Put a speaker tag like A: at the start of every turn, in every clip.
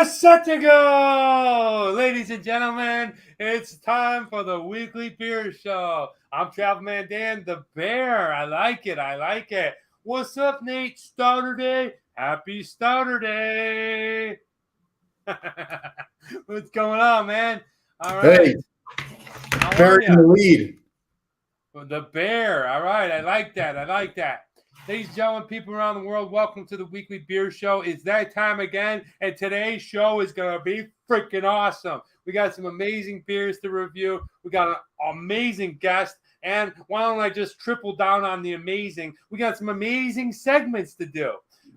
A: Set to go! Ladies and gentlemen, it's time for the weekly beer show. I'm Travel Man Dan, the bear. I like it. What's up, Nate? Stouter Day? Happy Stouter Day! What's going on, man? All right.
B: Hey, bear in the lead.
A: The bear. All right. I like that. Ladies and gentlemen, people around the world, welcome to the weekly beer show. It's that time again, and today's show is going to be freaking awesome. We got some amazing beers to review. We got an amazing guest, and why don't I just triple down on the amazing? We got some amazing segments to do.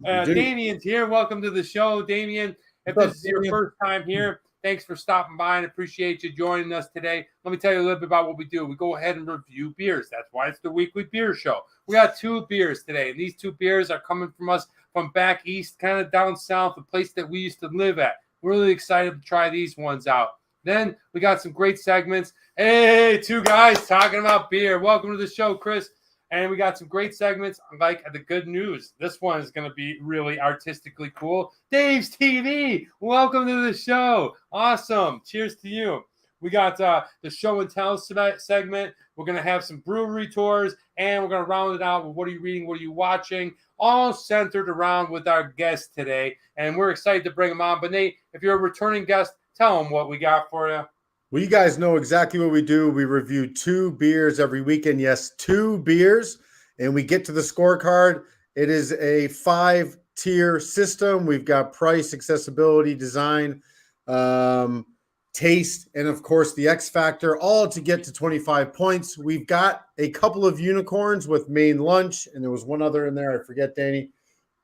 A: Damien's here. Welcome to the show, Damien. If this is your first time here, thanks for stopping by and appreciate you joining us today. Let me tell you a little bit about what we do. We go ahead and review beers. That's why it's the weekly beer show. We got two beers today, and these two beers are coming from us from back east, kind of down south, the place that we used to live at. We're really excited to try these ones out. Then we got some great segments. Hey, two guys talking about beer. Welcome to the show, Chris. And we got some great segments like the good news. This one is going to be really artistically cool. Dave's TV. Welcome to the show. Awesome. Cheers to you. We got the show and tell segment. We're going to have some brewery tours, and we're going to round it out with what are you reading, what are you watching, all centered around with our guest today. And we're excited to bring them on. But Nate, if you're a returning guest, tell them what we got for you.
B: Well, you guys know exactly what we do. We review two beers every weekend. Yes, two beers. And we get to the scorecard. It is a 5-tier system. We've got price, accessibility, design, taste, and of course the X factor, all to get to 25 points. We've got a couple of unicorns with Main Lunch, and there was one other in there. I forget, Danny.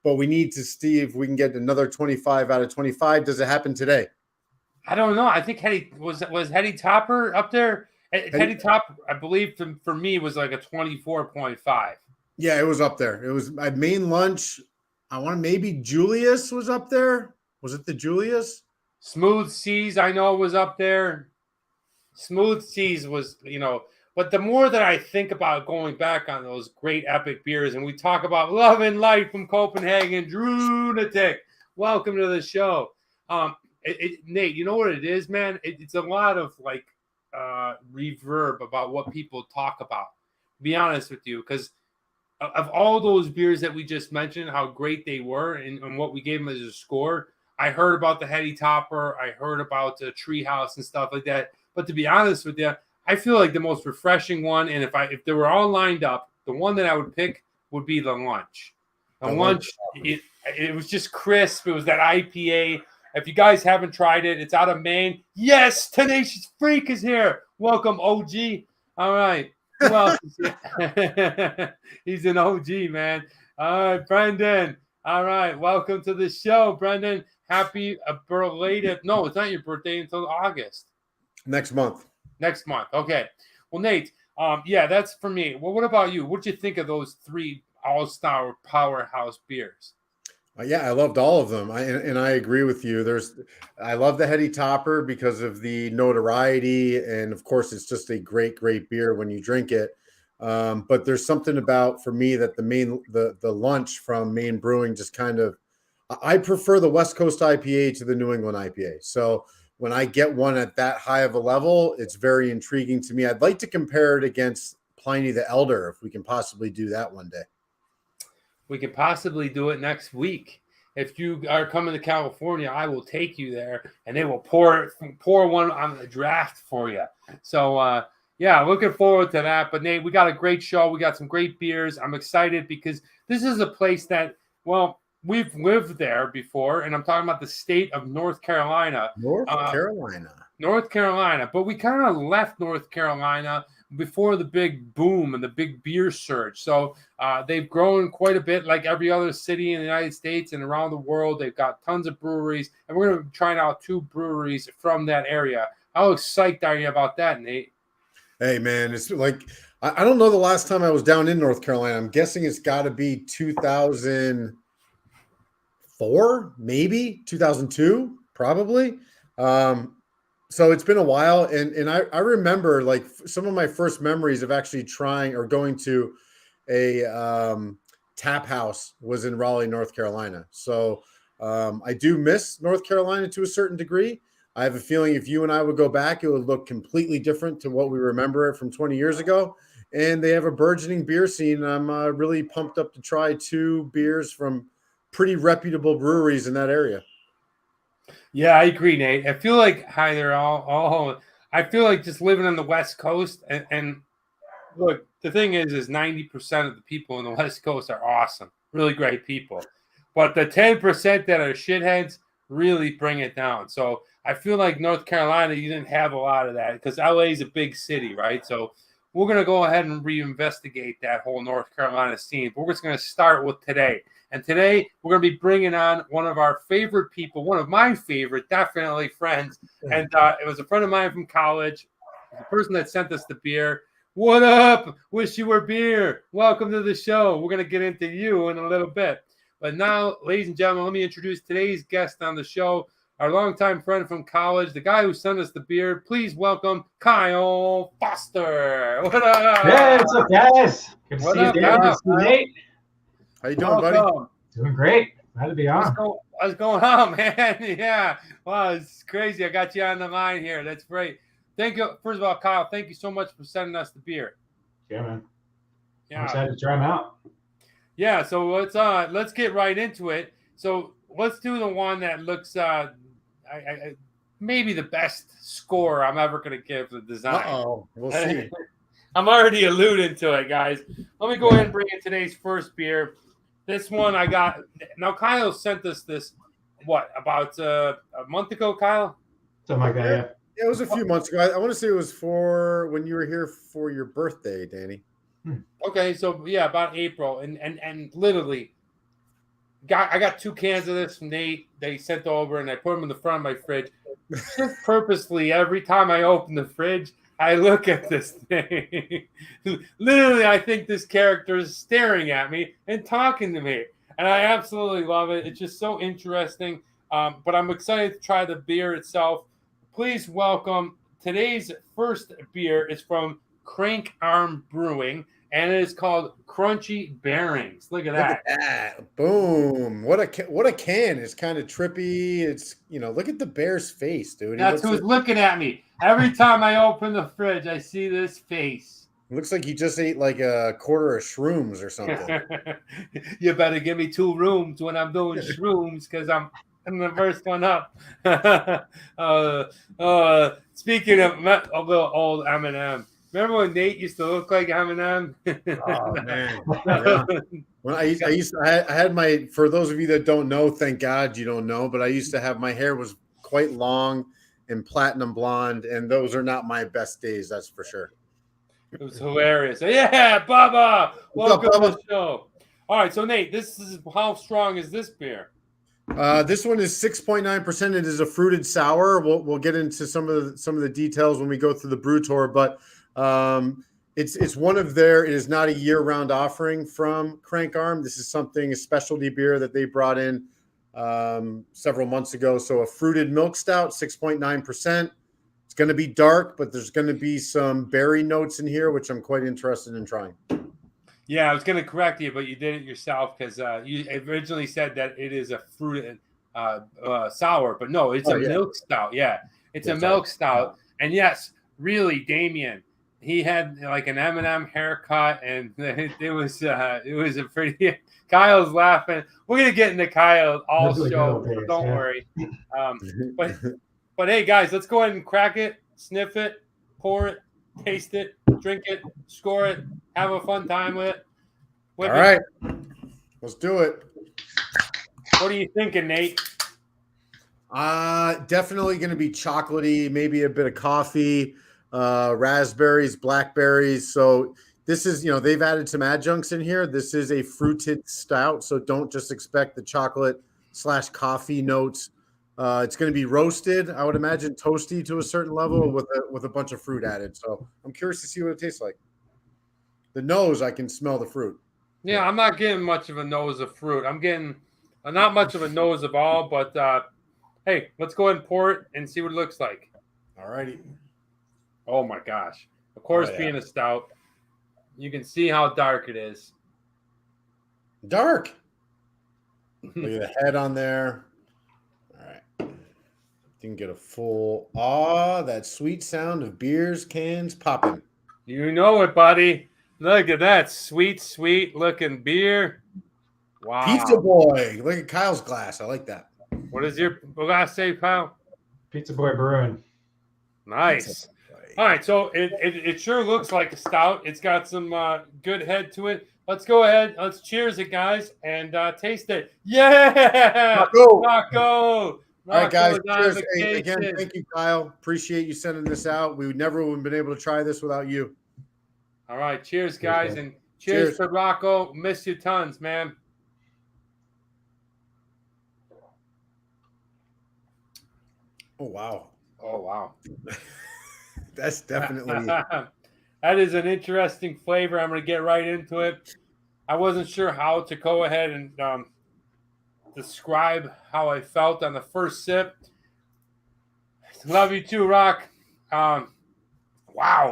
B: But we need to see if we can get another 25 out of 25. Does it happen today?
A: I don't know. I think was Heady Topper up there. Heady Topper, I believe, for me was like a 24.5.
B: Yeah, it was up there. It was my Main Lunch. I want to maybe Julius was up there. Was it the Julius?
A: Smooth Seas, I know, was up there. Smooth Seas was, but the more that I think about going back on those great epic beers, and we talk about Love and Light from Copenhagen, Drunatic, welcome to the show. Nate, you know what it is, man? It's a lot of reverb about what people talk about. To be honest with you, because of all those beers that we just mentioned, how great they were and what we gave them as a score. I heard about the Heady Topper. I heard about the Treehouse and stuff like that. But to be honest with you, I feel like the most refreshing one, and if they were all lined up, the one that I would pick would be the Lunch. The Lunch, it was just crisp. It was that IPA. If you guys haven't tried it, it's out of Maine. Yes, Tenacious Freak is here. Welcome, OG. All right. Who else is here? He's an OG, man. All right, Brendan. All right. Welcome to the show, Brendan. Happy belated. No, it's not your birthday until August.
B: Next month.
A: Okay. Well, Nate, yeah, that's for me. Well, what about you? What'd you think of those three all-star powerhouse beers?
B: Yeah, I loved all of them. And I agree with you. I love the Heady Topper because of the notoriety. And of course, it's just a great, great beer when you drink it. But there's something about, for me, that the Lunch from Maine Brewing just kind of, I prefer the West Coast IPA to the New England IPA. So when I get one at that high of a level, it's very intriguing to me. I'd like to compare it against Pliny the Elder, if we can possibly do that one day.
A: We could possibly do it next week. If you are coming to California, I will take you there, and they will pour one on the draft for you. So, yeah, looking forward to that. But, Nate, we got a great show. We got some great beers. I'm excited because this is a place that, well, we've lived there before, and I'm talking about the state of North Carolina.
B: North Carolina. But we kind of left North Carolina before the big boom and the big beer surge. So they've grown quite a bit, like every other city in the United States and around the world. They've got tons of breweries, and we're going to be trying out two breweries from that area. How excited are you about that, Nate? Hey, man, it's like, I don't know the last time I was down in North Carolina. I'm guessing it's got to be 2004, maybe 2002, probably. So it's been a while, and I remember like some of my first memories of actually trying or going to a tap house was in Raleigh, North Carolina. So I do miss North Carolina to a certain degree. I have a feeling if you and I would go back, it would look completely different to what we remember it from 20 years ago. And they have a burgeoning beer scene. I'm really pumped up to try 2 beers from pretty reputable breweries in that area.
A: Yeah, I agree, Nate. I feel like they're all. I feel like just living on the West Coast, and look, the thing is 90% of the people in the West Coast are awesome, really great people, but the 10% that are shitheads really bring it down. So I feel like North Carolina, you didn't have a lot of that because LA is a big city, right? So we're gonna go ahead and reinvestigate that whole North Carolina scene. But we're just gonna start with today. And today we're going to be bringing on one of our favorite people, one of my favorite, definitely friends. And it was a friend of mine from college, the person that sent us the beer. What up? Wish you were beer. Welcome to the show. We're going to get into you in a little bit. But now, ladies and gentlemen, let me introduce today's guest on the show, our longtime friend from college, the guy who sent us the beer. Please welcome Kyle Foster. What up?
C: Hey, what's up, guys? Good to
A: What
C: see you,
A: up,
C: David. Good to see you, Nate.
B: How you doing, buddy?
C: Doing great. Glad to be on.
A: What's going on, man? Yeah. Wow, it's crazy. I got you on the line here. That's great. Thank you. First of all, Kyle, thank you so much for sending us the beer.
C: Yeah, man.
A: Yeah.
C: I'm excited to try them out.
A: Yeah, so let's get right into it. So let's do the one that looks maybe the best score I'm ever going to give the design.
B: Uh-oh. We'll see.
A: I'm already alluding to it, guys. Let me go ahead and bring in today's first beer. This one I got. Now, Kyle sent us this, about a month ago, Kyle?
C: Something like that, yeah.
B: Yeah, it was a few months ago. I want to say it was for when you were here for your birthday, Danny.
A: Okay, so yeah, about April, and literally, I got 2 cans of this from Nate. They sent over, and I put them in the front of my fridge. Just purposely, every time I open the fridge, I look at this thing. Literally, I think this character is staring at me and talking to me, and I absolutely love it. It's just so interesting. But I'm excited to try the beer itself. Please welcome today's first beer is from Crank Arm Brewing, and it is called Crunchy Bearings. Look at that.
B: Boom. What a can. It's kind of trippy. It's, look at the bear's face, dude.
A: That's who's looking at me. Every time I open the fridge, I see this face.
B: It looks like he just ate like a quarter of shrooms or something.
A: You better give me 2 rooms when I'm doing shrooms because I'm the first one up. Speaking of a little old Eminem, remember when Nate used to look like Eminem?
B: Oh man! Yeah. When I had my. For those of you that don't know, thank God you don't know, but I used to have my hair was quite long and platinum blonde, and those are not my best days. That's for sure.
A: It was hilarious. Yeah, Bubba, welcome
B: Bubba?
A: to the show. All right, so Nate, how strong is this beer?
B: This one is 6.9%. It is a fruited sour. We'll get into some of the details when we go through the brew tour, but it's one of their. It is not a year-round offering from Crank Arm. This is a specialty beer that they brought in several months ago. So a fruited milk stout, 6.9%. It's going to be dark, but there's going to be some berry notes in here, which I'm quite interested in trying.
A: Yeah, I was going to correct you, but you did it yourself because you originally said that it is a fruited sour, but no, it's milk stout. Yeah, it's a milk stout. And yes, really, Damien, he had like an M&M haircut, and it was a pretty. Kyle's laughing. We're gonna get into Kyle all show, so don't worry. But hey, guys, let's go ahead and crack it, sniff it, pour it, taste it, drink it, score it, have a fun time with it.
B: All right, let's do it.
A: What are you thinking, Nate?
B: Definitely going to be chocolatey, maybe a bit of coffee, raspberries, blackberries. So this is, they've added some adjuncts in here. This is a fruited stout, so don't just expect the chocolate/coffee notes. It's going to be roasted, I would imagine, toasty to a certain level with a bunch of fruit added. So I'm curious to see what it tastes like. The nose, I can smell the fruit.
A: Yeah, I'm not getting much of a nose of fruit. I'm getting not much of a nose of all, but hey, let's go ahead and pour it and see what it looks like.
B: All righty.
A: Oh my gosh. Of course, being a stout, you can see how dark it is.
B: Dark. Look at the head on there. All right. Didn't get a full. That sweet sound of beers cans popping.
A: You know it, buddy. Look at that sweet, sweet looking beer. Wow.
B: Pizza boy. Look at Kyle's glass. I like that.
A: What does your glass say, pal?
C: Pizza Boy Brewing.
A: Nice. All right, so it sure looks like a stout. It's got some good head to it. Let's go ahead. Let's cheers it, guys, and taste it. Yeah! Rocco!
B: All right, guys. Cheers.
A: Hey,
B: again, thank you, Kyle. Appreciate you sending this out. We never would have been able to try this without you.
A: All right, cheers, guys, and cheers to Rocco. Miss you tons, man.
B: Oh, wow.
A: Oh, wow.
B: That's definitely.
A: That is an interesting flavor. I'm going to get right into it. I wasn't sure how to go ahead and describe how I felt on the first sip. Love you too, Rock. Wow,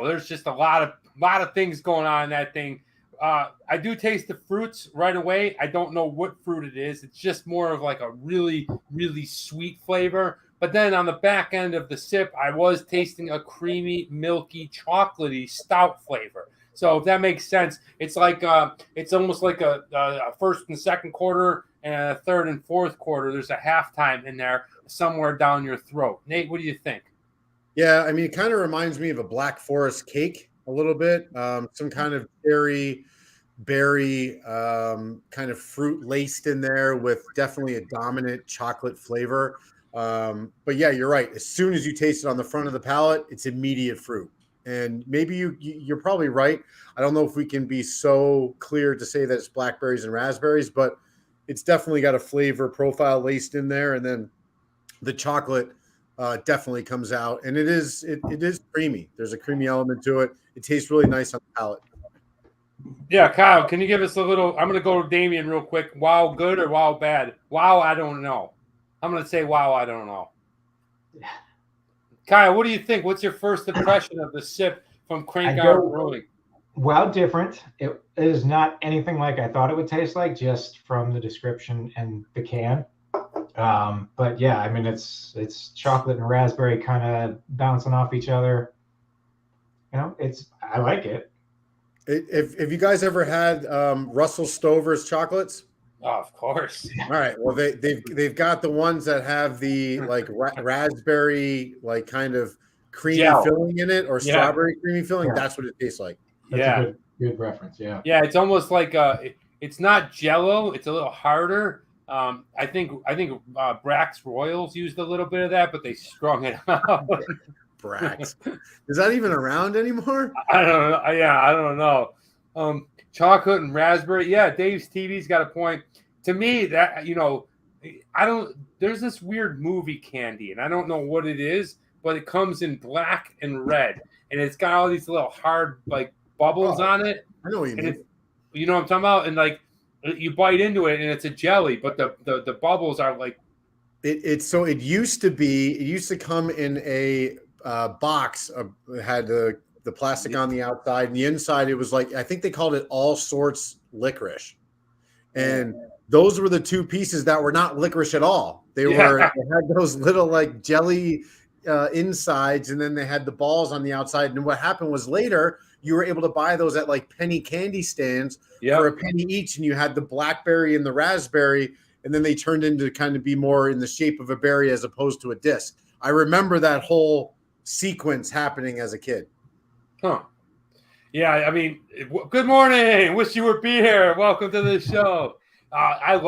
A: there's just a lot of things going on in that thing. I do taste the fruits right away. I don't know what fruit it is. It's just more of like a really, really sweet flavor. But then on the back end of the sip, I was tasting a creamy, milky, chocolatey stout flavor. So if that makes sense, it's like it's almost like a first and second quarter and a third and fourth quarter. There's a halftime in there somewhere down your throat. Nate, what do you think?
B: Yeah, I mean, it kind of reminds me of a Black Forest cake a little bit. Some kind of berry kind of fruit laced in there with definitely a dominant chocolate flavor. But yeah, you're right. As soon as you taste it on the front of the palate, it's immediate fruit. And maybe you're probably right. I don't know if we can be so clear to say that it's blackberries and raspberries, but it's definitely got a flavor profile laced in there. And then the chocolate definitely comes out, and it is creamy. There's a creamy element to it. It tastes really nice on the palate.
A: Yeah, Kyle, can you give us a little? I'm going to go to Damien real quick. Wow, good or wow, bad? Wow, I don't know. I'm going to say wow, I don't know. Kyle, what do you think? What's your first impression of the sip from Crank Out Brewing?
C: Wow, different. It is not anything like I thought it would taste like, just from the description and the can. But yeah, I mean, it's chocolate and raspberry kind of bouncing off each other. You know, I like it.
B: If you guys ever had Russell Stover's chocolates?
A: Oh, of course.
B: All right. Well, they've got the ones that have the like raspberry like kind of creamy filling in it, or strawberry creamy filling. Yeah. That's what it tastes like.
C: That's a good reference. Yeah.
A: Yeah, it's almost like it's not Jell-O. It's a little harder. I think Brax Royals used a little bit of that, but they strung it out.
B: Brax. Is that even around anymore?
A: I don't know. Yeah, I don't know. Chocolate and raspberry. Yeah, Dave's TV's got a point. To me, that there's this weird movie candy, and I don't know what it is, but it comes in black and red, and it's got all these little hard like bubbles on it.
B: I know what you mean.
A: You know what I'm talking about? And like you bite into it, and it's a jelly, but the bubbles are like.
B: It used to come in a box. It had the plastic on the outside, and the inside it was like, I think they called it all sorts licorice, and those were the two pieces that were not licorice at all. They had those little like jelly insides, and then they had the balls on the outside. And what happened was later you were able to buy those at like penny candy stands for a penny each, and you had the blackberry and the raspberry, and then they turned into kind of be more in the shape of a berry as opposed to a disc. I remember that whole sequence happening as a kid.
A: Huh. Yeah, I mean, good morning. Wish you would be here. Welcome to the show. I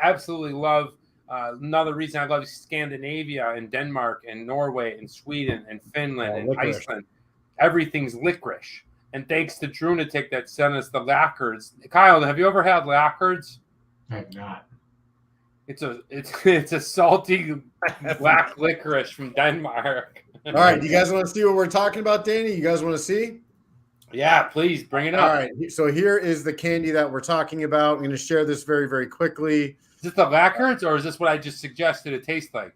A: absolutely love, another reason I love Scandinavia and Denmark and Norway and Sweden and Finland and licorice. Iceland. Everything's licorice. And thanks to Drunatic that sent us the lacquers. Kyle, have you ever had lacquers?
C: I have not.
A: It's a salty black licorice from Denmark.
B: All right, you guys want to see what we're talking about, Danny? You guys want to see?
A: Yeah, please bring it up.
B: All right, so here is the candy that we're talking about. I'm going to share this very, very quickly.
A: Is this the lacquers, or is this what I just suggested it tastes like?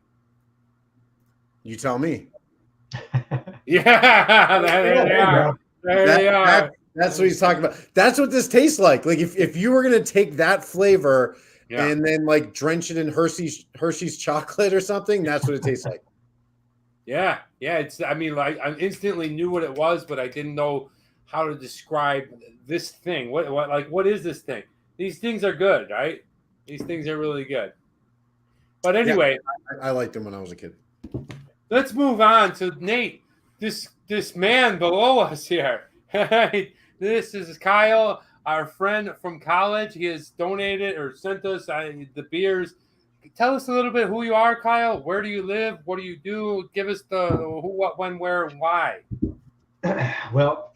B: You tell me.
A: Yeah, there they are. There they are.
B: That's what he's talking about. That's what this tastes like. Like if you were going to take that flavor
A: Yeah.
B: and then like drench it in Hershey's chocolate or something. That's what it tastes like.
A: Yeah. It's. I mean, like I instantly knew what it was, but I didn't know how to describe this thing. What is this thing? These things are good, right? These things are really good. But anyway,
B: I liked them when I was a kid.
A: let's move on to Nate. This man below us here. This is Kyle, our friend from college. He has donated or sent us the beers. Tell us a little bit who you are, Kyle. Where do you live? What do you do? Give us the who, what, when, where, and why.
C: Well,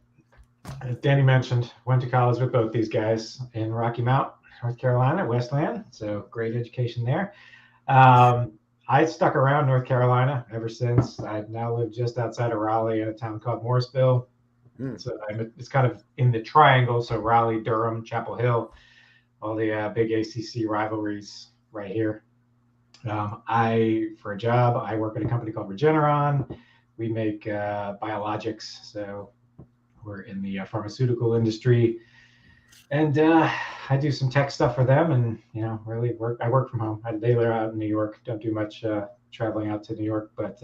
C: as Danny mentioned, went to college with both these guys in Rocky Mount, North Carolina, Westland. So great education there. I stuck around North Carolina ever since. I now live just outside of Raleigh in a town called Morrisville. So it's kind of in the triangle. So Raleigh, Durham, Chapel Hill, all the big ACC rivalries right here. For a job, I work at a company called Regeneron. We make biologics. So we're in the pharmaceutical industry. And I do some tech stuff for them, and really work. I work from home. I live out in New York. Don't do much traveling out to New York, but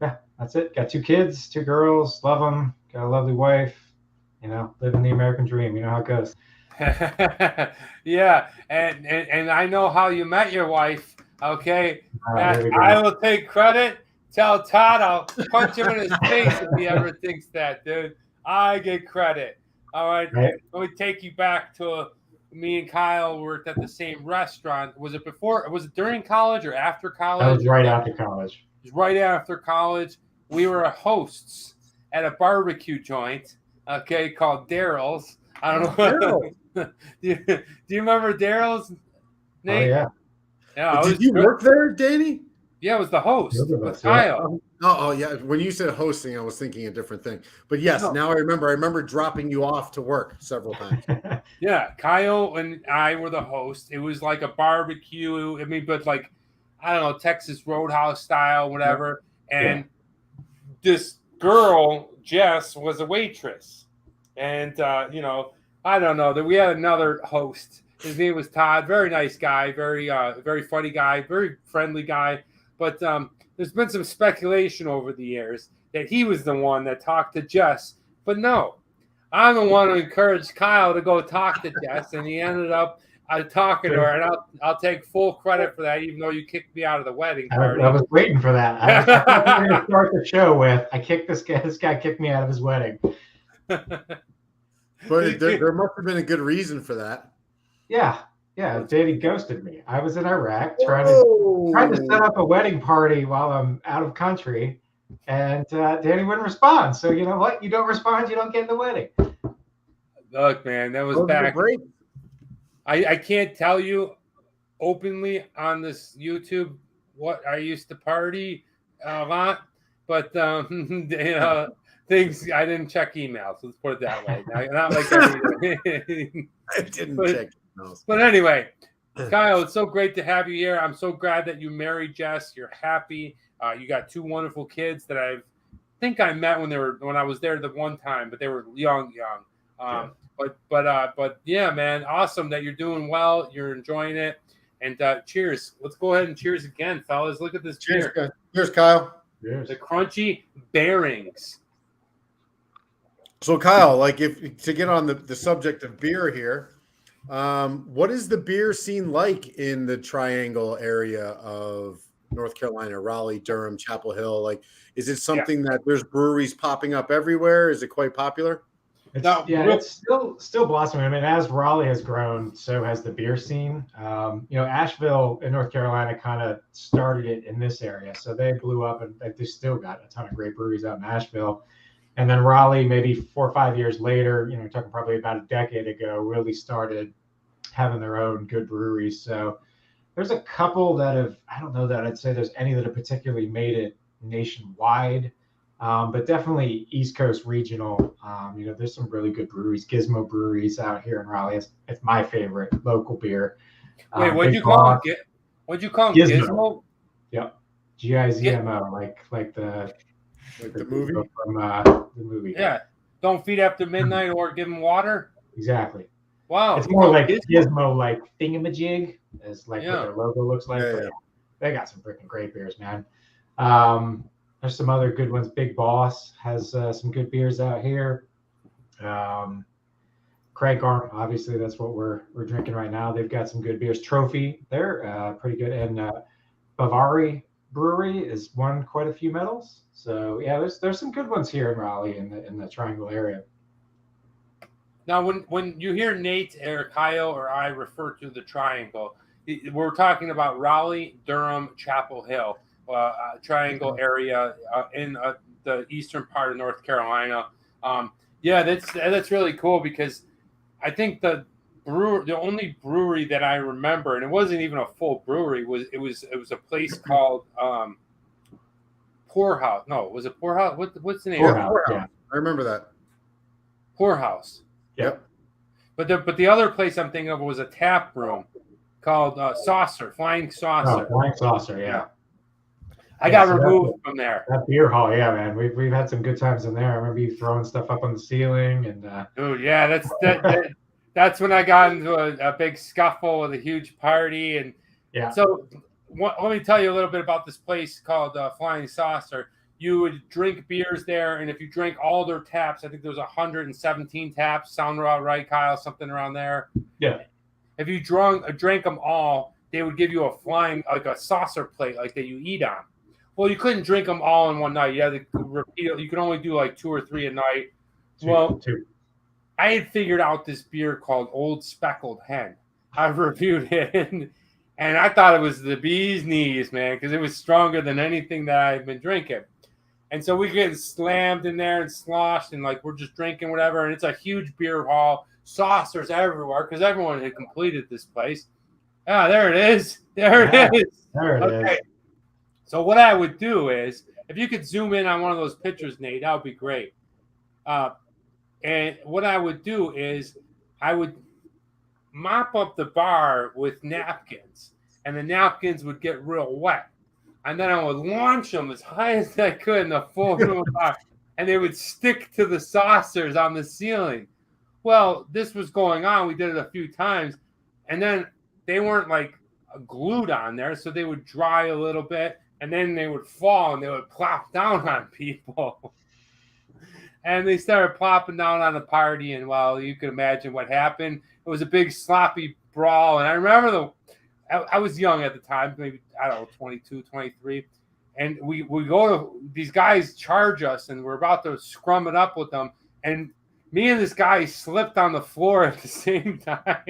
C: yeah, that's it. Got 2 kids, 2 girls. Love them. Got a lovely wife. Living the American dream. You know how it goes.
A: Yeah, and I know how you met your wife. Okay,
C: Right,
A: I will take credit. Tell Todd I'll punch him in his face if he ever thinks that, dude. I get credit. All right. Let me take you back to me and Kyle worked at the same restaurant. Was it during college or after college?
C: That was right after college.
A: It was right after college. We were hosts at a barbecue joint, okay, called Daryl's. I don't know. do you remember Daryl's, Nate?
C: Oh, yeah.
A: Yeah.
B: Did you work there, Danny?
A: Yeah, it was the host with Kyle.
B: Oh, yeah. When you said hosting, I was thinking a different thing. But yes, now I remember. I remember dropping you off to work several times.
A: Yeah, Kyle and I were the host. It was like a barbecue. I mean, but like, I don't know, Texas Roadhouse style, whatever. And this girl, Jess, was a waitress. And, I don't know. We had another host. His name was Todd. Very nice guy. Very, very funny guy. Very friendly guy. But there's been some speculation over the years that he was the one that talked to Jess. But no, I'm the one who encouraged Kyle to go talk to Jess, and he ended up talking to her. And I'll take full credit for that, even though you kicked me out of the wedding party.
C: I was waiting for that. I was going to start the show with, I kicked this guy. This guy kicked me out of his wedding.
B: But there must have been a good reason for that.
C: Yeah. Danny ghosted me. I was in Iraq trying to set up a wedding party while I'm out of country, and Danny wouldn't respond. So you know what? You don't respond, you don't get in the wedding.
A: Look, man, that was back. I can't tell you openly on this YouTube what I used to party a lot, but things I didn't check emails. Let's put it that way. Not like that.
B: I didn't check.
A: But anyway, Kyle, it's so great to have you here. I'm so glad that you married Jess. You're happy. You got 2 wonderful kids that I think I met when I was there the one time, but they were young. But yeah, man, awesome that you're doing well. You're enjoying it. And cheers. Let's go ahead and cheers again, fellas. Look at this beer.
B: Cheers, Kyle.
C: Cheers.
A: The Crunchy Bearings.
B: So Kyle, like if to get on the subject of beer here. What is the beer scene like in the triangle area of North Carolina, Raleigh, Durham, Chapel Hill? Like, is it something that there's breweries popping up everywhere? Is it quite popular?
C: It's still blossoming. I mean, as Raleigh has grown, so has the beer scene. Asheville in North Carolina kind of started it in this area. So they blew up, and they still got a ton of great breweries out in Asheville. And then Raleigh, maybe 4 or 5 years later, talking probably about a decade ago, really started having their own good breweries. So there's a couple that I don't know that I'd say there's any that have particularly made it nationwide, but definitely East Coast regional. There's some really good breweries. Gizmo Breweries out here in Raleigh. It's my favorite local beer.
A: Wait, what'd you call it? What'd you call Gizmo?
C: Yep. Gizmo, like the
B: movie
C: from the movie.
A: Yeah. Don't feed after midnight or give them water.
C: Exactly.
A: Wow.
C: It's more like Gizmo, like thingamajig, as like what their logo looks like.
B: Yeah,
C: but
B: yeah.
C: They got some freaking great beers, man. There's some other good ones. Big Boss has some good beers out here. Craig Arm, obviously, that's what we're drinking right now. They've got some good beers. Trophy, they're pretty good. And Bavari Brewery is won quite a few medals. So yeah, there's some good ones here in Raleigh in the Triangle area.
A: Now, when you hear Nate or Kyle or I refer to the Triangle, we're talking about Raleigh, Durham, Chapel Hill, Triangle area in the eastern part of North Carolina. Yeah, that's really cool because I think the only brewery that I remember, and it wasn't even a full brewery, was a place called Poorhouse. No, was it Poorhouse? What's the name?
C: Poorhouse,
B: Yeah, I remember that.
A: Poorhouse.
C: Yep.
A: But the other place I'm thinking of was a tap room called Saucer, Flying Saucer.
C: Oh, Flying Saucer, yeah.
A: I got removed from there.
C: That beer hall, yeah, man. We've had some good times in there. I remember you throwing stuff up on the ceiling and.
A: Dude, yeah, that's when I got into a big scuffle with a huge party, and So let me tell you a little bit about this place called Flying Saucer. You would drink beers there, and if you drank all their taps, I think there was 117 taps. Sound about right, Kyle? Something around there.
C: Yeah.
A: If you drank them all, they would give you a saucer plate like that you eat on. Well, you couldn't drink them all in one night. You had to repeat it. You could only do like 2 or 3 a night. Two. I had figured out this beer called Old Speckled Hen. I reviewed it, and I thought it was the bee's knees, man, because it was stronger than anything that I've been drinking. And so we get slammed in there and sloshed, and like we're just drinking whatever. And it's a huge beer hall, saucers everywhere because everyone had completed this place. Ah, there it is. There it is. So what I would do is, if you could zoom in on one of those pictures, Nate, that would be great. And what I would do is I would mop up the bar with napkins, and the napkins would get real wet. And then I would launch them as high as I could in the full room bar, and they would stick to the saucers on the ceiling. Well, this was going on. We did it a few times, and then they weren't like glued on there, so they would dry a little bit, and then they would fall, and they would plop down on people. And they started plopping down on the party, and well, you can imagine what happened. It was a big sloppy brawl, and I remember I was young at the time, maybe, I don't know, 22, 23. And we go to, these guys charge us, and we're about to scrum it up with them. And me and this guy slipped on the floor at the same time.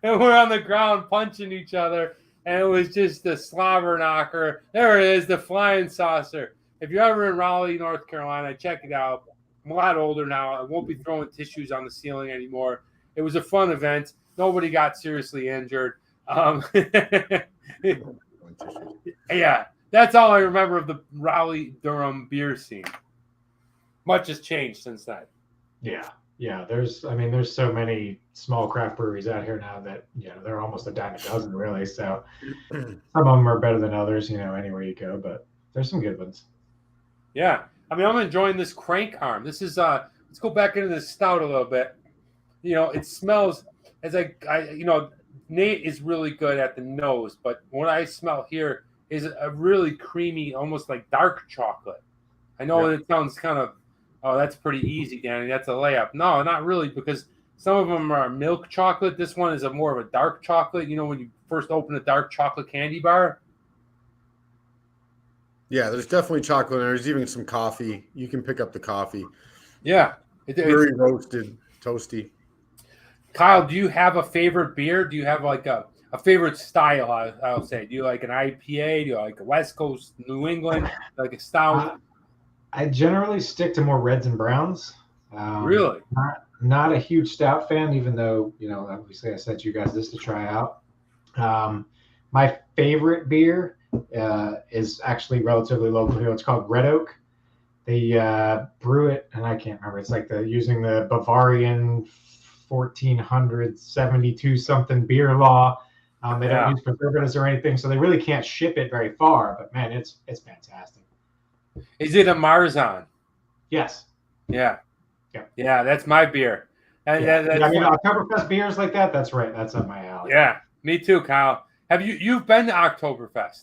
A: And we're on the ground punching each other. And it was just a slobber knocker. There it is, the Flying Saucer. If you're ever in Raleigh, North Carolina, check it out. I'm a lot older now. I won't be throwing tissues on the ceiling anymore. It was a fun event. Nobody got seriously injured. Yeah, that's all I remember of the Raleigh-Durham beer scene. Much has changed since then.
C: Yeah. There's so many small craft breweries out here now that they're almost a dime a dozen, really. So some of them are better than others, anywhere you go. But there's some good ones.
A: Yeah, I'm enjoying this crank arm. This is let's go back into the stout a little bit. It smells as Nate is really good at the nose, but what I smell here is a really creamy, almost like dark chocolate. I know it sounds kind of, oh, that's pretty easy, Danny. That's a layup. No, not really, because some of them are milk chocolate. This one is more of a dark chocolate. When you first open a dark chocolate candy bar.
B: Yeah, there's definitely chocolate. There's even some coffee. You can pick up the coffee.
A: Yeah.
B: Very roasted, toasty.
A: Kyle, do you have a favorite beer? Do you have like a favorite style, I'll say? Do you like an IPA? Do you like a West Coast, New England, like a stout?
C: I generally stick to more reds and browns.
A: Really?
C: Not a huge stout fan, even though, obviously I sent you guys this to try out. My favorite beer is actually relatively local here. It's called Red Oak. They brew it, and I can't remember. It's like using the Bavarian 1472 something beer law. They don't use preservatives or anything, so they really can't ship it very far. But man, it's fantastic. Is
A: it a Marzahn?
C: Yes.
A: Yeah, that's my beer. And
C: Yeah,
A: that's
C: I mean,
A: fun.
C: Oktoberfest beers like that, that's right. That's up my alley.
A: Yeah, me too, Kyle. Have you've been to Oktoberfest?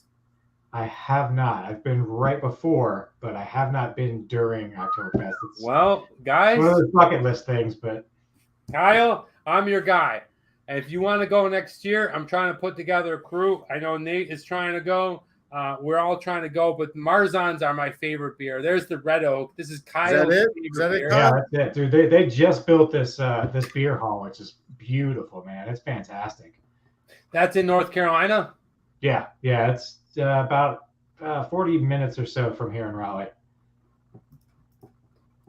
C: I have not. I've been right before, but I have not been during Oktoberfest. It's
A: Well, guys,
C: one of those bucket list things, but
A: Kyle, I'm your guy. And if you want to go next year, I'm trying to put together a crew. I know Nate is trying to go. We're all trying to go, but Marzans are my favorite beer. There's the Red Oak. This is Kyle's
B: it?
A: favorite
B: Is that it,
A: beer.
B: Kyle?
C: yeah, that's it, dude. They just built this this beer hall, which is beautiful, man. It's fantastic.
A: That's in North Carolina.
C: Yeah, it's about 40 minutes or so from here in Raleigh.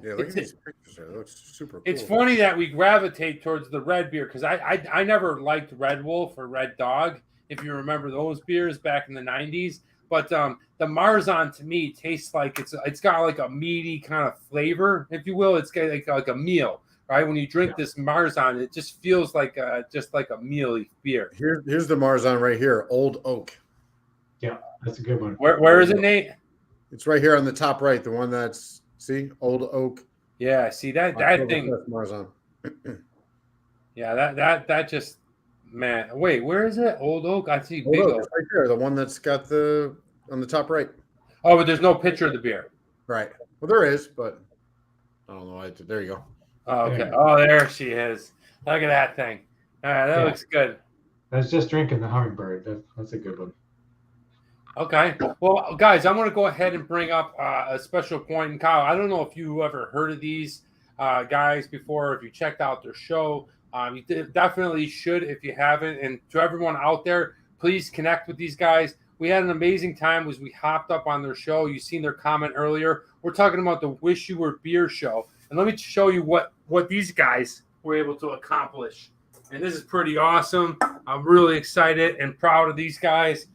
B: Yeah, look at these pictures. It looks super cool.
A: It's funny that we gravitate towards the red beer because I never liked Red Wolf or Red Dog, if you remember those beers back in the 90s. But the Marzan to me tastes like it's got like a meaty kind of flavor, if you will. It's got like a meal, right? When you drink this Marzan, it just feels like just like a mealy beer.
B: Here's the Marzan right here, Old Oak.
C: Yeah, that's a good one.
A: Where is it, Nate?
B: It's right here on the top right, the one that's Old Oak.
A: Yeah, see that thing.
B: Marzan.
A: Yeah, that just, man. Wait, where is it? Old Oak. I see Big
B: Old
A: Oak.
B: Oak, right there, the one that's got on the top right.
A: Oh, but there's no picture of the beer.
B: Right. Well, there is, but I don't know. There you go.
A: Oh, okay. Oh, there she is. Look at that thing. All right, that looks good.
C: I was just drinking the Hummingbird. That's a good one.
A: Okay. Well, guys, I'm going to go ahead and bring up a special point. And Kyle, I don't know if you ever heard of these guys before, if you checked out their show. You definitely should if you haven't. And to everyone out there, please connect with these guys. We had an amazing time as we hopped up on their show. You've seen their comment earlier. We're talking about the Wish You Were Beer show. And let me show you what these guys were able to accomplish. And this is pretty awesome. I'm really excited and proud of these guys.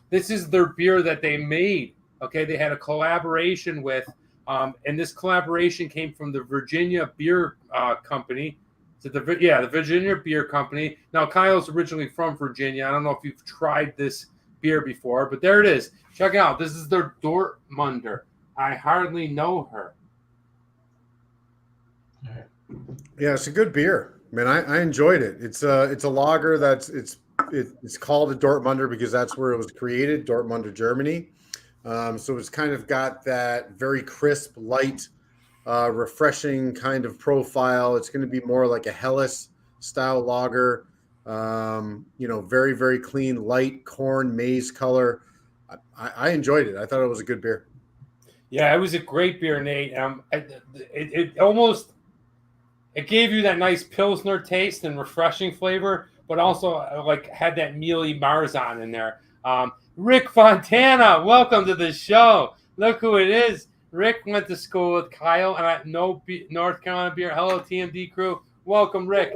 A: This is their beer that they made. Okay, they had a collaboration with, and this collaboration came from the Virginia Beer Company. So the Virginia Beer Company. Now, Kyle's originally from Virginia. I don't know if you've tried this beer before, but there it is. Check it out. This is their Dortmunder. I hardly know her.
B: Yeah, it's a good beer, man. I enjoyed it. It's a lager it's called a Dortmunder because that's where it was created, Dortmunder, Germany. So it's kind of got that very crisp, light, refreshing kind of profile. It's going to be more like a Helles style lager. Very, very clean, light corn maize color. I enjoyed it. I thought it was a good beer.
A: Yeah, it was a great beer, Nate. It almost gave you that nice Pilsner taste and refreshing flavor, but also like had that mealy Marzan in there. Rick Fontana, welcome to the show. Look who it is. Rick went to school with Kyle and at North Carolina Beer. Hello, TMD crew. Welcome, Rick.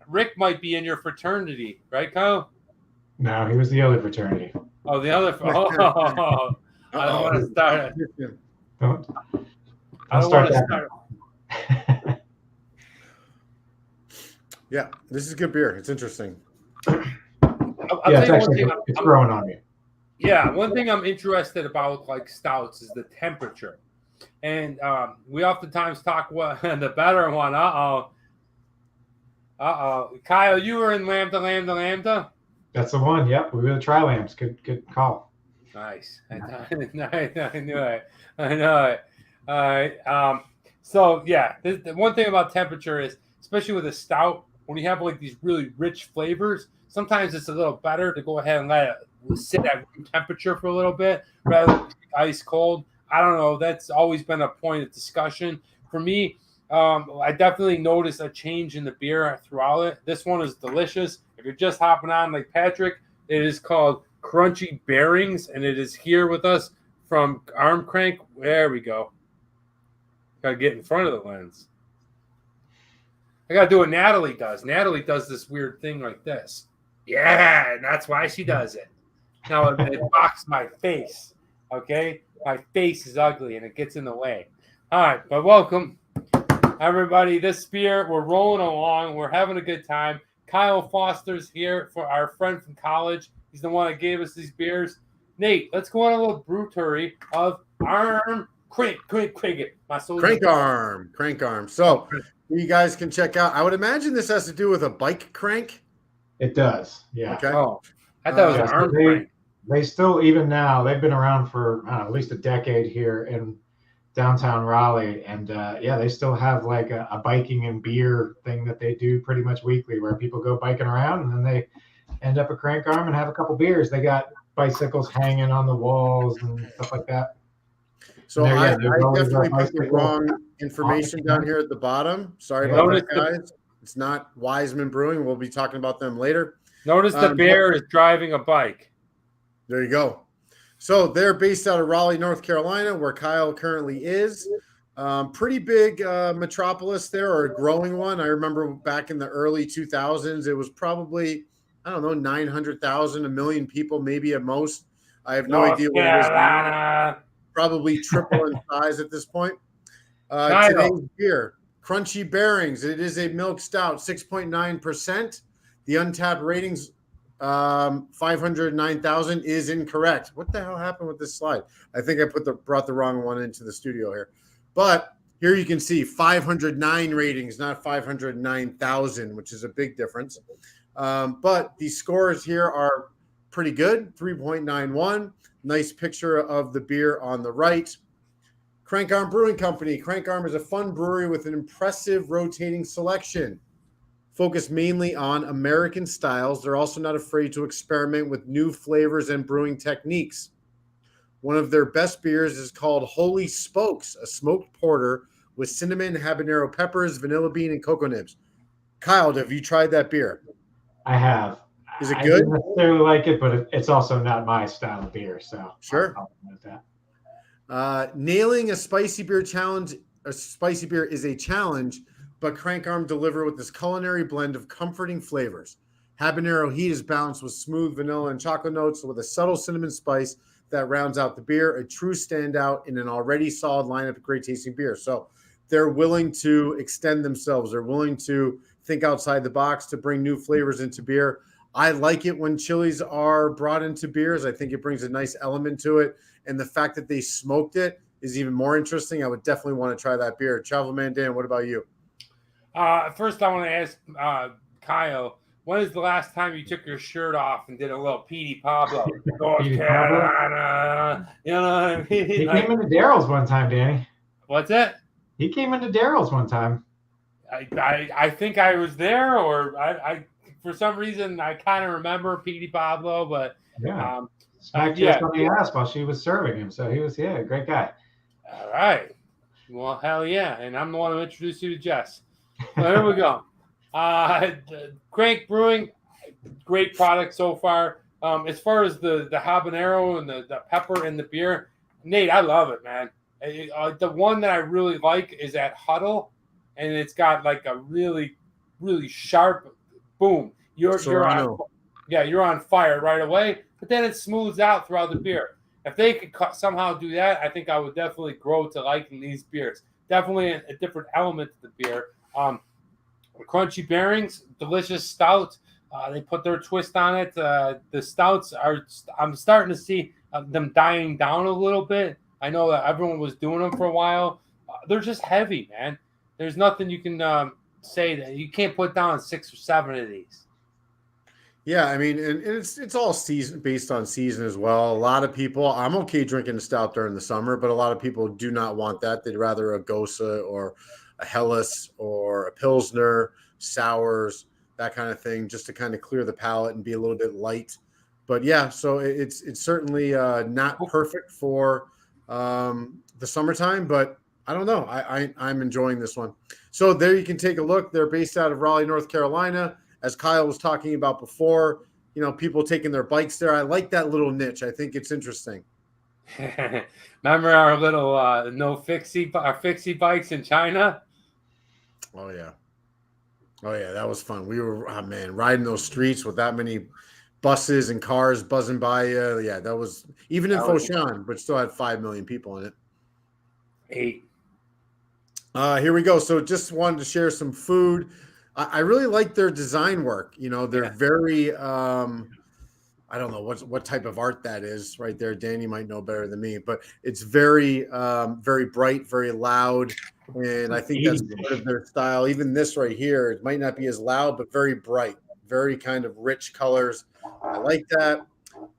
A: Rick might be in your fraternity, right, Kyle?
C: No, he was the other fraternity.
A: Oh, the other. Oh, I don't want to start it.
C: Don't
A: want to
C: that.
A: start.
B: Yeah, this is good beer. It's interesting.
C: It's growing on me.
A: Yeah, one thing I'm interested about like stouts is the temperature. And we oftentimes talk the better one. Kyle, you were in Lambda.
C: That's the one. Yep, we were the Tri-Lambs. Good call.
A: Nice. I knew it. All right. So yeah, the one thing about temperature is, especially with a stout, when you have like these really rich flavors, sometimes it's a little better to go ahead and let it sit at room temperature for a little bit rather than ice cold. I don't know. That's always been a point of discussion for me. I definitely noticed a change in the beer throughout it. This one is delicious. If you're just hopping on like Patrick, it is called Crunchy Bearings, and it is here with us from Arm Crank. There we go. Got to get in front of the lens. I got to do what Natalie does. Natalie does this weird thing like this. Yeah, and that's why she does it. Now it blocks my face, okay? My face is ugly, and it gets in the way. All right, but welcome, everybody. This beer, we're rolling along. We're having a good time. Kyle Foster's here for our friend from college. He's the one that gave us these beers. Nate, let's go on a little brew tour of Arm Crank.
B: Crank Arm. So you guys can check out. I would imagine this has to do with a bike crank.
C: It does. Yeah.
B: Okay.
A: Oh, I thought it was
C: Yeah,
A: an
C: so
A: arm crank.
C: they still, even now, they've been around for at least a decade here in downtown Raleigh. And yeah, they still have like a biking and beer thing that they do pretty much weekly where people go biking around and then they end up at Crank Arm and have a couple beers. They got bicycles hanging on the walls and stuff like that.
B: So
C: And
B: I
C: there's always a
B: definitely put the
C: bicycle
B: wrong information down here at the bottom. Sorry
C: Yeah.
B: about
A: Notice
B: that, guys. It's not Wiseman Brewing. We'll be talking about them later.
A: Notice the bear is driving a bike.
B: There you go. So they're based out of Raleigh, North Carolina, where Kyle currently is. Pretty big metropolis there, or a growing one. I remember back in the early 2000s, it was probably, I don't know, 900,000, 1 million people, maybe at most. I have no idea what it is now. Probably triple in size at this point. Today's beer, Crunchy Bearings. It is a milk stout, 6.9%. The untapped ratings, 509,000 is incorrect. What the hell happened with this slide? I think I brought the wrong one into the studio here. But here you can see 509 ratings, not 509,000, which is a big difference. But the scores here are pretty good, 3.91. Nice picture of the beer on the right. Crank Arm Brewing Company. Crank Arm is a fun brewery with an impressive rotating selection, focused mainly on American styles. They're also not afraid to experiment with new flavors and brewing techniques. One of their best beers is called Holy Spokes, a smoked porter with cinnamon, habanero peppers, vanilla bean, and cocoa nibs. Kyle, have you tried that beer?
C: I have.
B: Is it
C: I
B: good?
C: didn't necessarily like it, but it's also not my style of beer. So
B: Sure.
C: I'll admit that.
B: Nailing a spicy beer challenge. A spicy beer is a challenge, but Crank Arm deliver with this culinary blend of comforting flavors. Habanero heat is balanced with smooth vanilla and chocolate notes with a subtle cinnamon spice that rounds out the beer, a true standout in an already solid lineup of great tasting beer. So they're willing to extend themselves. They're willing to think outside the box to bring new flavors into beer. I like it when chilies are brought into beers. I think it brings a nice element to it. And the fact that they smoked it is even more interesting. I would definitely want to try that beer. Travel Man Dan, what about you?
A: First, I want to ask Kyle, when is the last time you took your shirt off and did a little Petey Pablo? North Carolina. You know what I mean?
C: He came into Daryl's one time, Danny.
A: What's that?
C: He came into Daryl's one time.
A: I think I was there, or I for some reason I kind of remember Petey Pablo, but
C: yeah, smacked Jess on the ass while she was serving him. So he was a great guy.
A: All right, well, hell yeah, and I'm the one who introduced you to Jess. So here we go. Crank Brewing, great product so far. As far as the habanero and the pepper in the beer, Nate, I love it, man. The one that I really like is at Huddle, and it's got like a really, really sharp boom. You're on fire right away, but then it smooths out throughout the beer. If they could somehow do that, I think I would definitely grow to liking these beers. Definitely a different element to the beer. Crunchy Bearings, delicious stout. They put their twist on it. The stouts I'm starting to see them dying down a little bit. I know that everyone was doing them for a while. They're just heavy, man. There's nothing you can say that you can't put down 6 or 7 of these.
B: Yeah, I mean, and it's all season based on season as well. A lot of people, I'm okay drinking a stout during the summer, but a lot of people do not want that. They'd rather a Gosa or a Helles or a Pilsner, sours, that kind of thing, just to kind of clear the palate and be a little bit light. But yeah, so it's certainly not perfect for the summertime, but I don't know. I'm enjoying this one. So there you can take a look. They're based out of Raleigh, North Carolina. As Kyle was talking about before, people taking their bikes there. I like that little niche. I think it's interesting.
A: Remember our little our fixie bikes in China?
B: Oh yeah, that was fun. We were riding those streets with that many buses and cars buzzing by you. Yeah, that was even in Foshan, but still had 5 million people in it.
A: 8.
B: Here we go. So just wanted to share some food. I really like their design work. They're very, I don't know what type of art that is right there. Danny might know better than me, but it's very, very bright, very loud. And I think that's part of their style. Even this right here, it might not be as loud, but very bright, very kind of rich colors. I like that.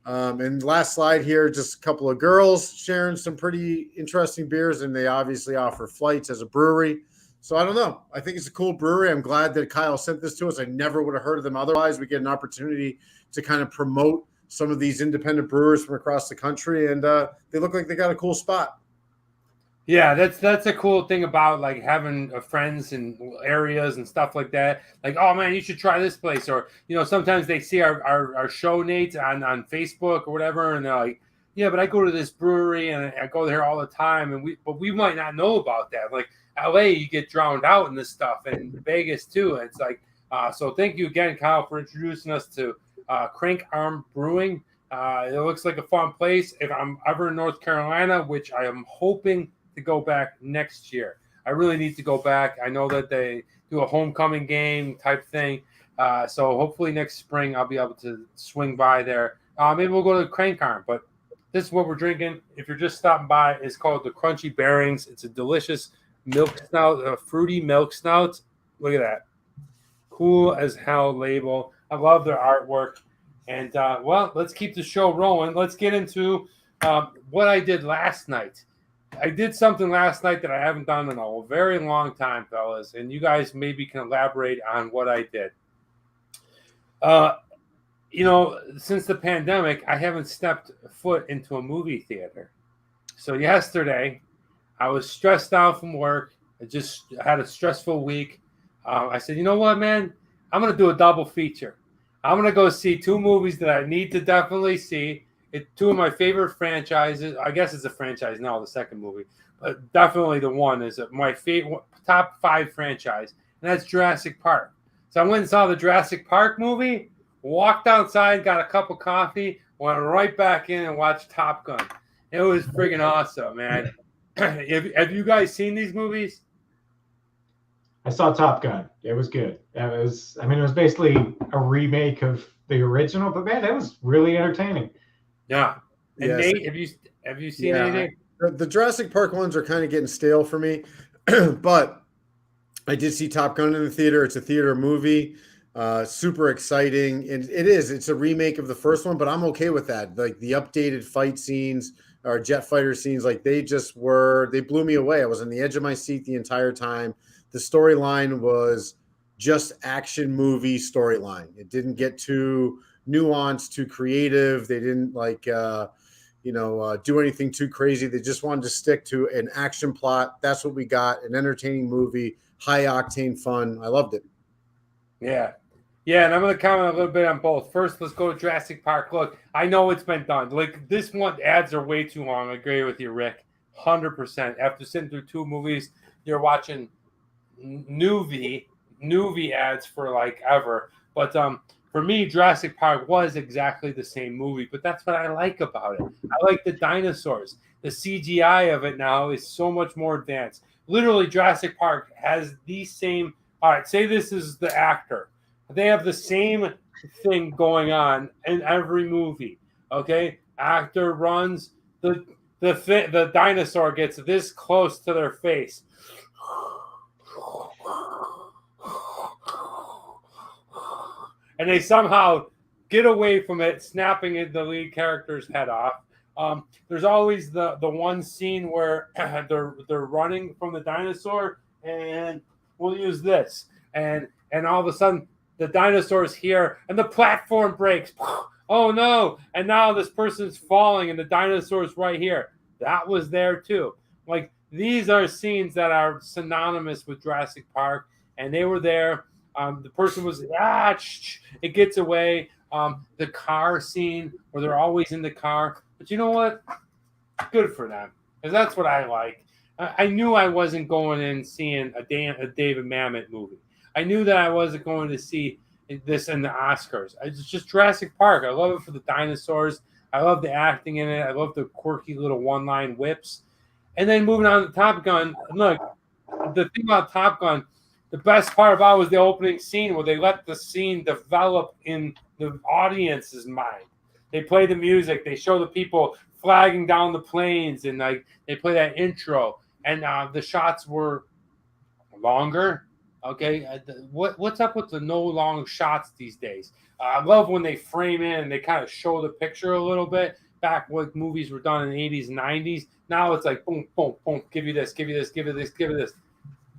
B: And last slide here, just a couple of girls sharing some pretty interesting beers, and they obviously offer flights as a brewery. So I don't know. I think it's a cool brewery. I'm glad that Kyle sent this to us. I never would have heard of them otherwise. We get an opportunity to kind of promote some of these independent brewers from across the country, and they look like they got a cool spot.
A: Yeah, that's a cool thing about like having friends in areas and stuff like that. Like, oh man, you should try this place, or sometimes they see our show Nate on Facebook or whatever, and they're like, yeah, but I go to this brewery and I go there all the time, and we might not know about that. Like LA, you get drowned out in this stuff, and Vegas too. And it's like, so thank you again, Kyle, for introducing us to Crank Arm Brewing. It looks like a fun place. If I'm ever in North Carolina, which I am hoping to go back next year. I really need to go back. I know that they do a homecoming game type thing. So hopefully next spring I'll be able to swing by there. Maybe we'll go to Crank Arm, but this is what we're drinking. If you're just stopping by, it's called the Crunchy Bearings. It's a delicious milk stout, a fruity milk stout. Look at that. Cool as hell label. I love their artwork. And, well, let's keep the show rolling. Let's get into what I did last night. I did something last night that I haven't done in a very long time, fellas, and you guys maybe can elaborate on what I did. Since the pandemic, I haven't stepped foot into a movie theater. So yesterday, I was stressed out from work. I just had a stressful week. I said, you know what, man? I'm going to do a double feature. I'm going to go see two movies that I need to definitely see. It's two of my favorite franchises. I guess it's a franchise now, the second movie. But definitely the one is my favorite top 5 franchise, and that's Jurassic Park. So I went and saw the Jurassic Park movie, walked outside, got a cup of coffee, went right back in and watched Top Gun. It was friggin' awesome, man. Have you guys seen these movies?
C: I saw Top Gun. It was good. It was basically a remake of the original, but man, it was really entertaining.
A: Yeah. And
B: Yes.
A: Nate, have you seen anything?
B: The Jurassic Park ones are kind of getting stale for me, but I did see Top Gun in the theater. It's a theater movie. Super exciting. And it's a remake of the first one, but I'm okay with that. Like the updated fight scenes or jet fighter scenes, like they blew me away. I was on the edge of my seat the entire time. The storyline was just action movie storyline. It didn't get too nuanced, too creative. They didn't do anything too crazy. They just wanted to stick to an action plot. That's what we got. An entertaining movie, high octane fun. I loved it.
A: Yeah. Yeah, and I'm going to comment a little bit on both. First, let's go to Jurassic Park. Look, I know it's been done. Like, this one, ads are way too long. I agree with you, Rick. 100%. After sitting through 2 movies, you're watching Nuvi ads for, like, ever. But for me, Jurassic Park was exactly the same movie. But that's what I like about it. I like the dinosaurs. The CGI of it now is so much more advanced. Literally, Jurassic Park has the same... All right, say this is the actor. They have the same thing going on in every movie. Okay, actor runs, the dinosaur gets this close to their face, and they somehow get away from it, snapping the lead character's head off. There's always the one scene where they're running from the dinosaur, and we'll use this, and all of a sudden the dinosaur's here and the platform breaks. Oh no! And now this person's falling and the dinosaur's right here. That was there too. Like, these are scenes that are synonymous with Jurassic Park, and they were there. The person was it gets away. The car scene where they're always in the car. But you know what? Good for them, because that's what I like. I knew I wasn't going in seeing a David Mamet movie. I knew that I wasn't going to see this in the Oscars. It's just Jurassic Park. I love it for the dinosaurs. I love the acting in it. I love the quirky little one-line whips. And then moving on to Top Gun. Look, the thing about Top Gun, the best part about it was the opening scene where they let the scene develop in the audience's mind. They play the music. They show the people flagging down the planes, and like they play that intro. And the shots were longer. Okay, what's up with the no long shots these days? I love when they frame in and they kind of show the picture a little bit. Back when movies were done in the 80s and 90s, now it's like boom, boom, boom. Give you this, give you this, give you this, give you this.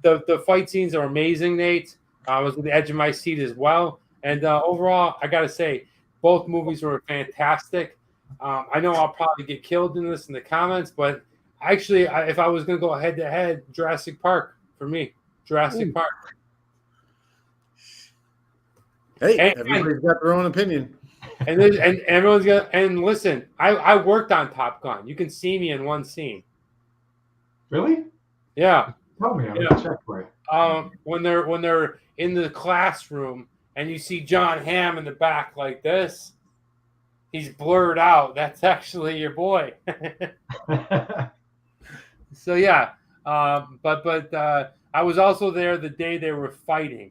A: The fight scenes are amazing, Nate. I was on the edge of my seat as well. And overall, I got to say, both movies were fantastic. I know I'll probably get killed in this in the comments, but actually, if I was going to go head to head, Jurassic Park for me. Jurassic Park.
B: Hey, everybody's got their own opinion.
A: And everyone's got. And listen, I worked on Top Gun. You can see me in one scene.
C: Really?
A: Yeah.
C: Tell me, I'm gonna check for it.
A: When they're in the classroom and you see John Hamm in the back like this, he's blurred out. That's actually your boy. So yeah, but I was also there the day they were fighting.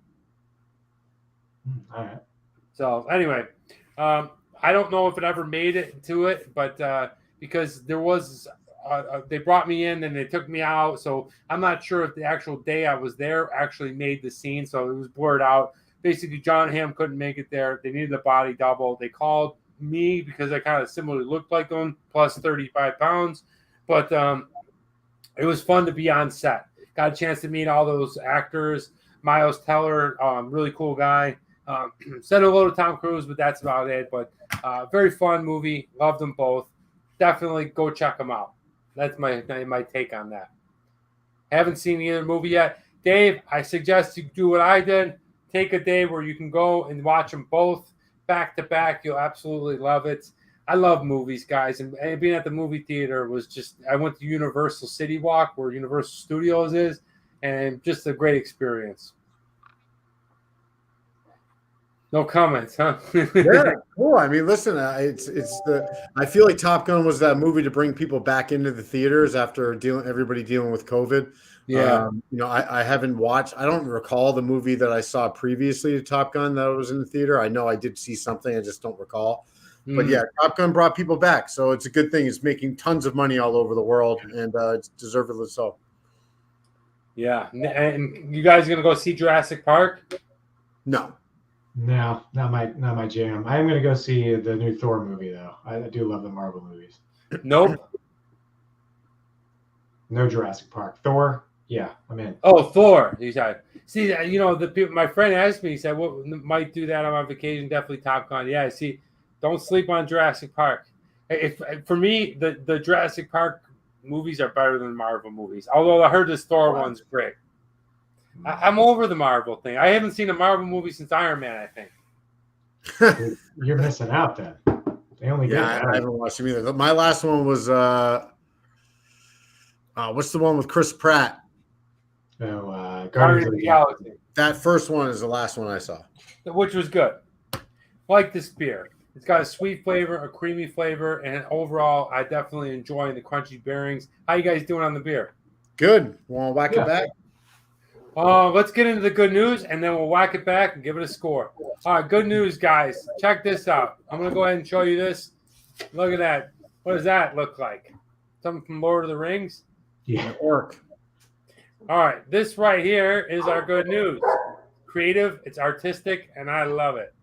C: All right.
A: So anyway, I don't know if it ever made it to it, but because there was, they brought me in and they took me out, so I'm not sure if the actual day I was there actually made the scene, so it was blurred out. Basically, John Hamm couldn't make it there. They needed a body double. They called me because I kind of similarly looked like him, plus 35 pounds. But it was fun to be on set. Got a chance to meet all those actors. Miles Teller, really cool guy. Said hello to Tom Cruise, but that's about it. But very fun movie. Loved them both. Definitely go check them out. That's my take on that. Haven't seen either movie yet. Dave, I suggest you do what I did. Take a day where you can go and watch them both back to back. You'll absolutely love it. I love movies, guys. And being at the movie theater was just, I went to Universal City Walk where Universal Studios is, and just a great experience. No comments, huh?
B: Yeah, cool. I mean, listen, I feel like Top Gun was that movie to bring people back into the theaters after everybody dealing with COVID.
A: Yeah.
B: I haven't watched. I don't recall the movie that I saw previously to Top Gun that was in the theater. I know I did see something. I just don't recall. But yeah, Top Gun brought people back, so it's a good thing. It's making tons of money all over the world, and it's deservedly so.
A: Yeah, and you guys gonna go see Jurassic Park?
C: No, not my jam. I am gonna go see the new Thor movie though. I do love the Marvel movies.
A: Nope.
C: No Jurassic Park. Thor, yeah, I'm in.
A: Oh, Thor. See, the people. My friend asked me. He said, "What might do that on my vacation? Definitely Top Gun." Yeah, see. Don't sleep on Jurassic Park. For me, the Jurassic Park movies are better than Marvel movies. Although I heard this Thor one's great. I'm over the Marvel thing. I haven't seen a Marvel movie since Iron Man, I think.
C: You're missing out then. They only
B: I haven't watched them either. My last one was what's the one with Chris Pratt?
C: Oh,
A: Guardians of the Galaxy.
B: That first one is the last one I saw.
A: Which was good. Like this beer. It's got a sweet flavor, a creamy flavor, and overall, I definitely enjoy the crunchy bearings. How you guys doing on the beer?
B: Good. Want to whack it back?
A: Let's get into the good news, and then we'll whack it back and give it a score. All right, good news, guys. Check this out. I'm going to go ahead and show you this. Look at that. What does that look like? Something from Lord of the Rings?
C: Yeah.
B: Orc.
A: All right, this right here is our good news. Creative, it's artistic, and I love it.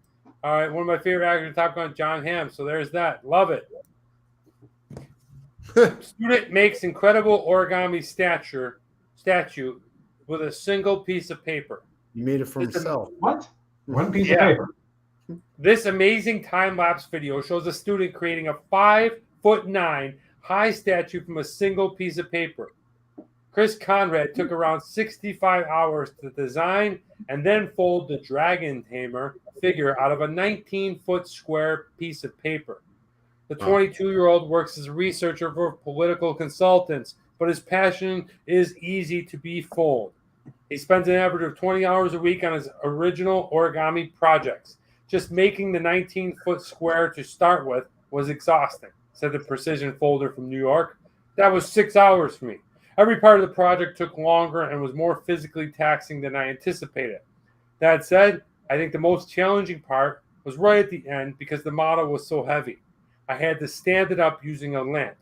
A: All right, one of my favorite actors in Top Gun, John Hamm. So there's that. Love it. Student makes incredible origami statue with a single piece of paper.
B: He made it for himself.
C: What? One piece of paper.
A: This amazing time-lapse video shows a student creating a 5'9" high statue from a single piece of paper. Chris Conrad took around 65 hours to design and then fold the dragon tamer figure out of a 19-foot square piece of paper. The 22-year-old works as a researcher for political consultants, but his passion is easy to befold. He spends an average of 20 hours a week on his original origami projects. Just making the 19-foot square to start with was exhausting, said the precision folder from New York. That was 6 hours for me. Every part of the project took longer and was more physically taxing than I anticipated. That said, I think the most challenging part was right at the end because the model was so heavy. I had to stand it up using a lamp.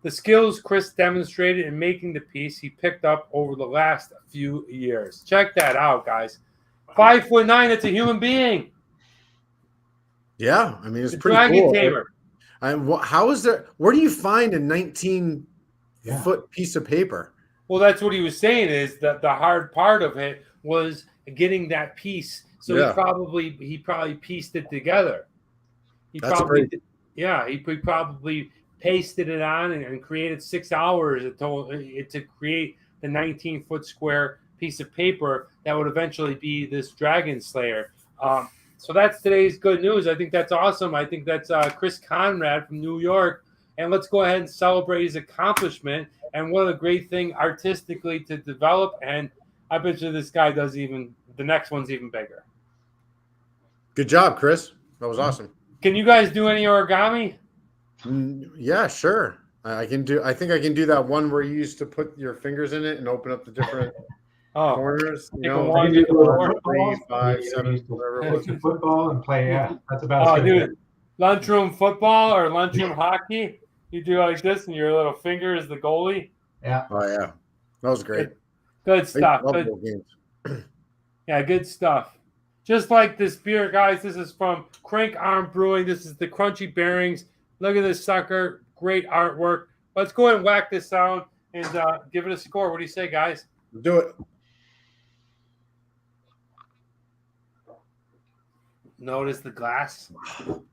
A: the skills Chris demonstrated in making the piece he picked up over the last few years. Check that out, guys. 5'9", it's a human being.
B: Yeah, I mean, it's
A: The
B: pretty
A: dragon
B: cool.
A: tamer.
B: How is there? Where do you find a 19-foot piece of paper?
A: Well, that's what he was saying, is that the hard part of it was getting that piece. So he probably pieced it together. He probably pasted it on and created 6 hours to create the 19-foot square piece of paper that would eventually be this Dragon Slayer. So that's today's good news. I think that's awesome. I think that's Chris Conrad from New York. And let's go ahead and celebrate his accomplishment. And what a great thing artistically to develop. And I bet you this guy does the next one's even bigger.
B: Good job, Chris. That was awesome.
A: Can you guys do any origami?
B: Yeah, sure. I can do. I think I can do that one where you used to put your fingers in it and open up the different corners. You know,
A: 1, 2,
B: 3, 5, 7, whatever it was.
C: Football and play. Yeah, that's about.
A: Oh, dude, lunchroom football or lunchroom hockey. You do like this, and your little finger is the goalie.
C: Yeah.
B: Oh yeah, that was great.
A: Good stuff.
B: Games.
A: Yeah, good stuff. Just like this beer, guys. This is from Crank Arm Brewing. This is the Crunchy Bearings. Look at this sucker. Great artwork. Let's go ahead and whack this sound and give it a score. What do you say, guys?
B: Do it.
A: Notice the glass.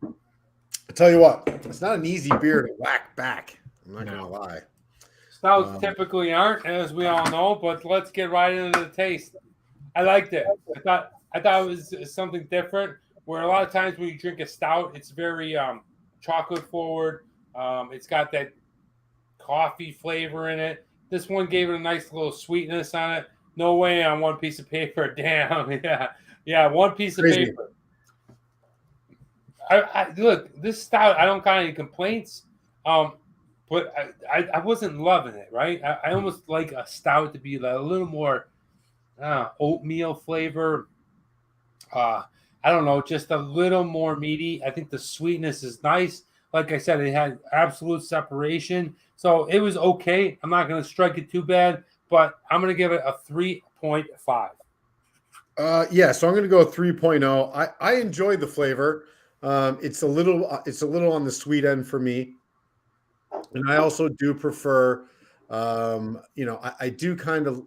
B: I tell you what, it's not an easy beer to whack back. I'm not gonna lie.
A: Stouts typically aren't, as we all know. But let's get right into the taste. I liked it. I thought it was something different. Where a lot of times when you drink a stout, it's very chocolate forward. It's got that coffee flavor in it. This one gave it a nice little sweetness on it. No way on one piece of paper. Damn. Yeah. One piece of paper. I look, this stout, I don't got any complaints. But I wasn't loving it, right? I almost like a stout to be like a little more oatmeal flavor. I don't know, just a little more meaty. I think the sweetness is nice. Like I said, it had absolute separation. So it was okay. I'm not going to strike it too bad, but I'm going to give it a 3.5.
B: So I'm going to go 3.0. I enjoy the flavor. It's a little on the sweet end for me. And I also do prefer, I do kind of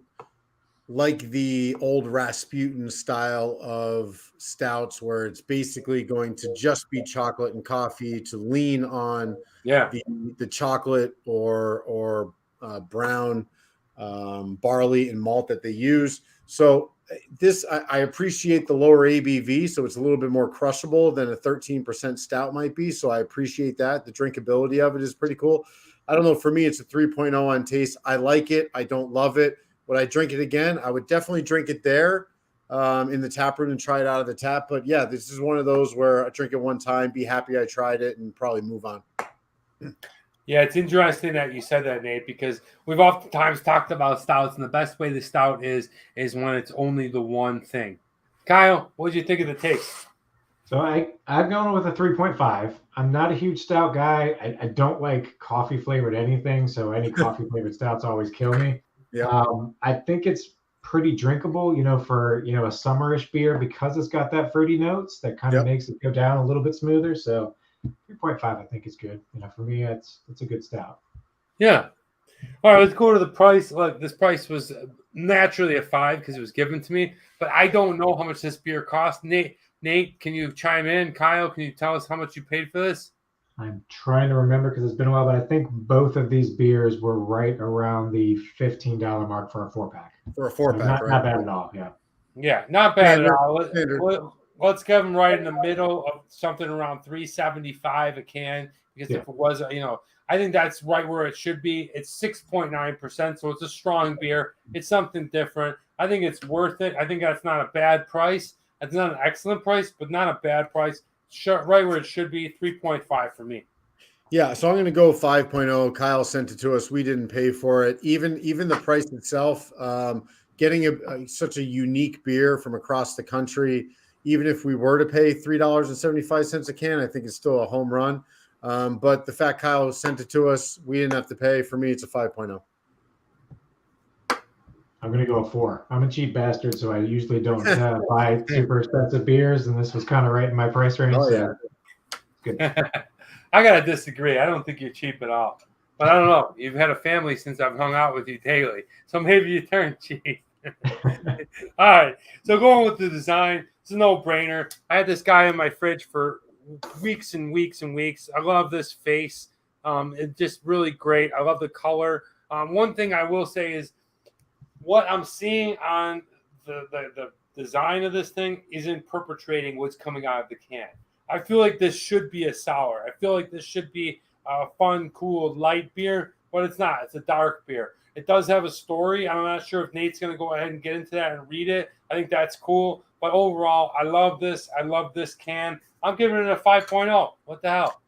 B: like the old Rasputin style of stouts where it's basically going to just be chocolate and coffee, to lean on the chocolate or brown barley and malt that they use. So this, I appreciate the lower ABV, so it's a little bit more crushable than a 13% stout might be. So I appreciate that. The drinkability of it is pretty cool. I don't know. For me, it's a 3.0 on taste. I like it. I don't love it. Would I drink it again? I would definitely drink it there in the tap room and try it out of the tap. But yeah, this is one of those where I drink it one time, be happy I tried it, and probably move on.
A: Yeah, it's interesting that you said that, Nate, because we've oftentimes talked about stouts, and the best way the stout is when it's only the one thing. Kyle, what did you think of the taste?
C: So I've gone with a 3.5. I'm not a huge stout guy. I don't like coffee flavored anything, so any coffee flavored stouts always kill me.
B: Yeah.
C: I think it's pretty drinkable, for a summerish beer, because it's got that fruity notes that kind of makes it go down a little bit smoother. So 3.5, I think, is good. For me, it's a good stout.
A: Yeah. All right, let's go to the price. Look, this price was naturally a 5 because it was given to me, but I don't know how much this beer cost. Nate, can you chime in? Kyle, can you tell us how much you paid for this?
C: I'm trying to remember because it's been a while, but I think both of these beers were right around the $15 mark for a 4-pack.
B: For a 4-pack, right?
C: Not bad at all. Yeah.
A: Yeah, not bad at all. Let's give them right in the middle of something around $3.75 a can, because if it was, I think that's right where it should be. It's 6.9%, so it's a strong beer. It's something different. I think it's worth it. I think that's not a bad price. It's not an excellent price, but not a bad price. Right where it should be, 3.5 for me.
B: Yeah, so I'm going to go 5.0. Kyle sent it to us. We didn't pay for it. Even the price itself, getting such a unique beer from across the country, even if we were to pay $3.75 a can, I think it's still a home run. But the fact Kyle sent it to us, we didn't have to pay. For me, it's a 5.0.
C: I'm going to go a 4. I'm a cheap bastard, so I usually don't buy super expensive beers, and this was kind of right in my price range.
B: Oh, yeah.
C: So good.
A: I got to disagree. I don't think you're cheap at all. But I don't know. You've had a family since I've hung out with you daily. So maybe you turned cheap. All right. So going with the design, it's a no-brainer. I had this guy in my fridge for weeks and weeks and weeks. I love this face. It's just really great. I love the color. One thing I will say is what I'm seeing on the design of this thing isn't perpetrating what's coming out of the can. I feel like this should be a sour. I feel like this should be a fun, cool, light beer, but it's not. It's a dark beer. It does have a story. I'm not sure if Nate's going to go ahead and get into that and read it. I think that's cool. But overall, I love this. I love this can. I'm giving it a 5.0. What the hell?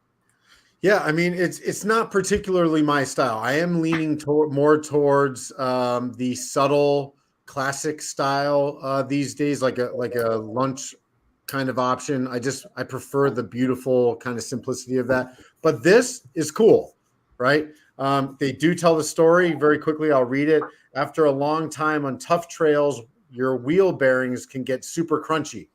B: Yeah, I mean, it's not particularly my style. I am leaning more towards the subtle classic style these days, like a lunch kind of option. I prefer the beautiful kind of simplicity of that. But this is cool, right? They do tell the story very quickly. I'll read it. After a long time on tough trails, your wheel bearings can get super crunchy.